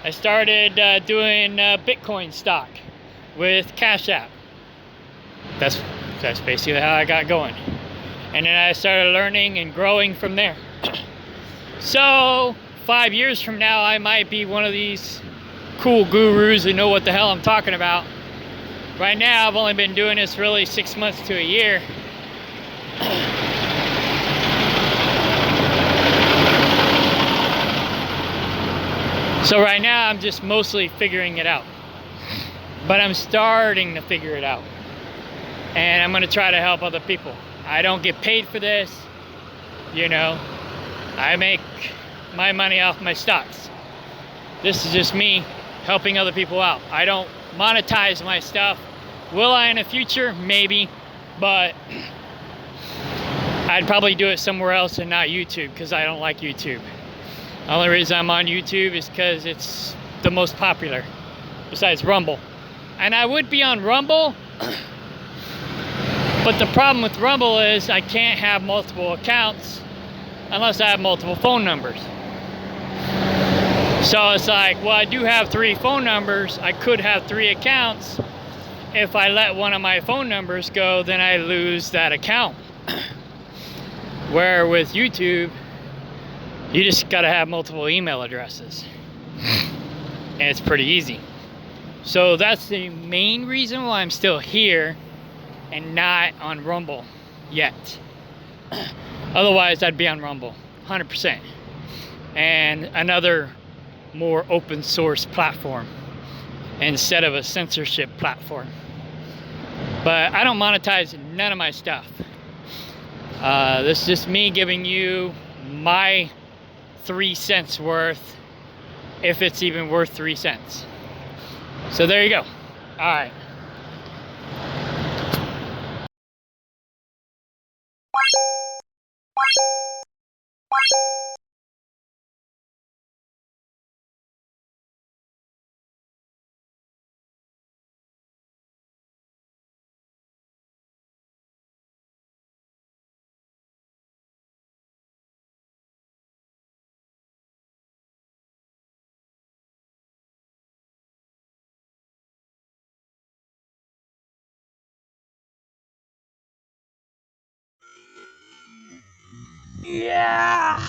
I started doing Bitcoin stock with Cash App. That's basically how I got going. And then I started learning and growing from there. So 5 years from now, I might be one of these cool gurus who know what the hell I'm talking about. Right now, I've only been doing this really 6 months to a year. So right now, I'm just mostly figuring it out. But I'm starting to figure it out. And I'm going to try to help other people. I don't get paid for this, you know. I make my money off my stocks. This is just me helping other people out. I don't monetize my stuff. Will I in the future? Maybe. But I'd probably do it somewhere else and not YouTube, because I don't like YouTube. The only reason I'm on YouTube is because it's the most popular, besides Rumble. And I would be on Rumble, but the problem with Rumble is I can't have multiple accounts unless I have multiple phone numbers. So it's like, well, I do have 3 phone numbers. I could have 3 accounts. If I let one of my phone numbers go, then I lose that account. Where with YouTube, you just gotta have multiple email addresses. And it's pretty easy. So that's the main reason why I'm still here and not on Rumble yet. Otherwise, I'd be on Rumble, 100%. And another more open source platform instead of a censorship platform. But I don't monetize none of my stuff. This is just me giving you my 3 cents worth, if it's even worth 3 cents. So there you go. All right. Yeah!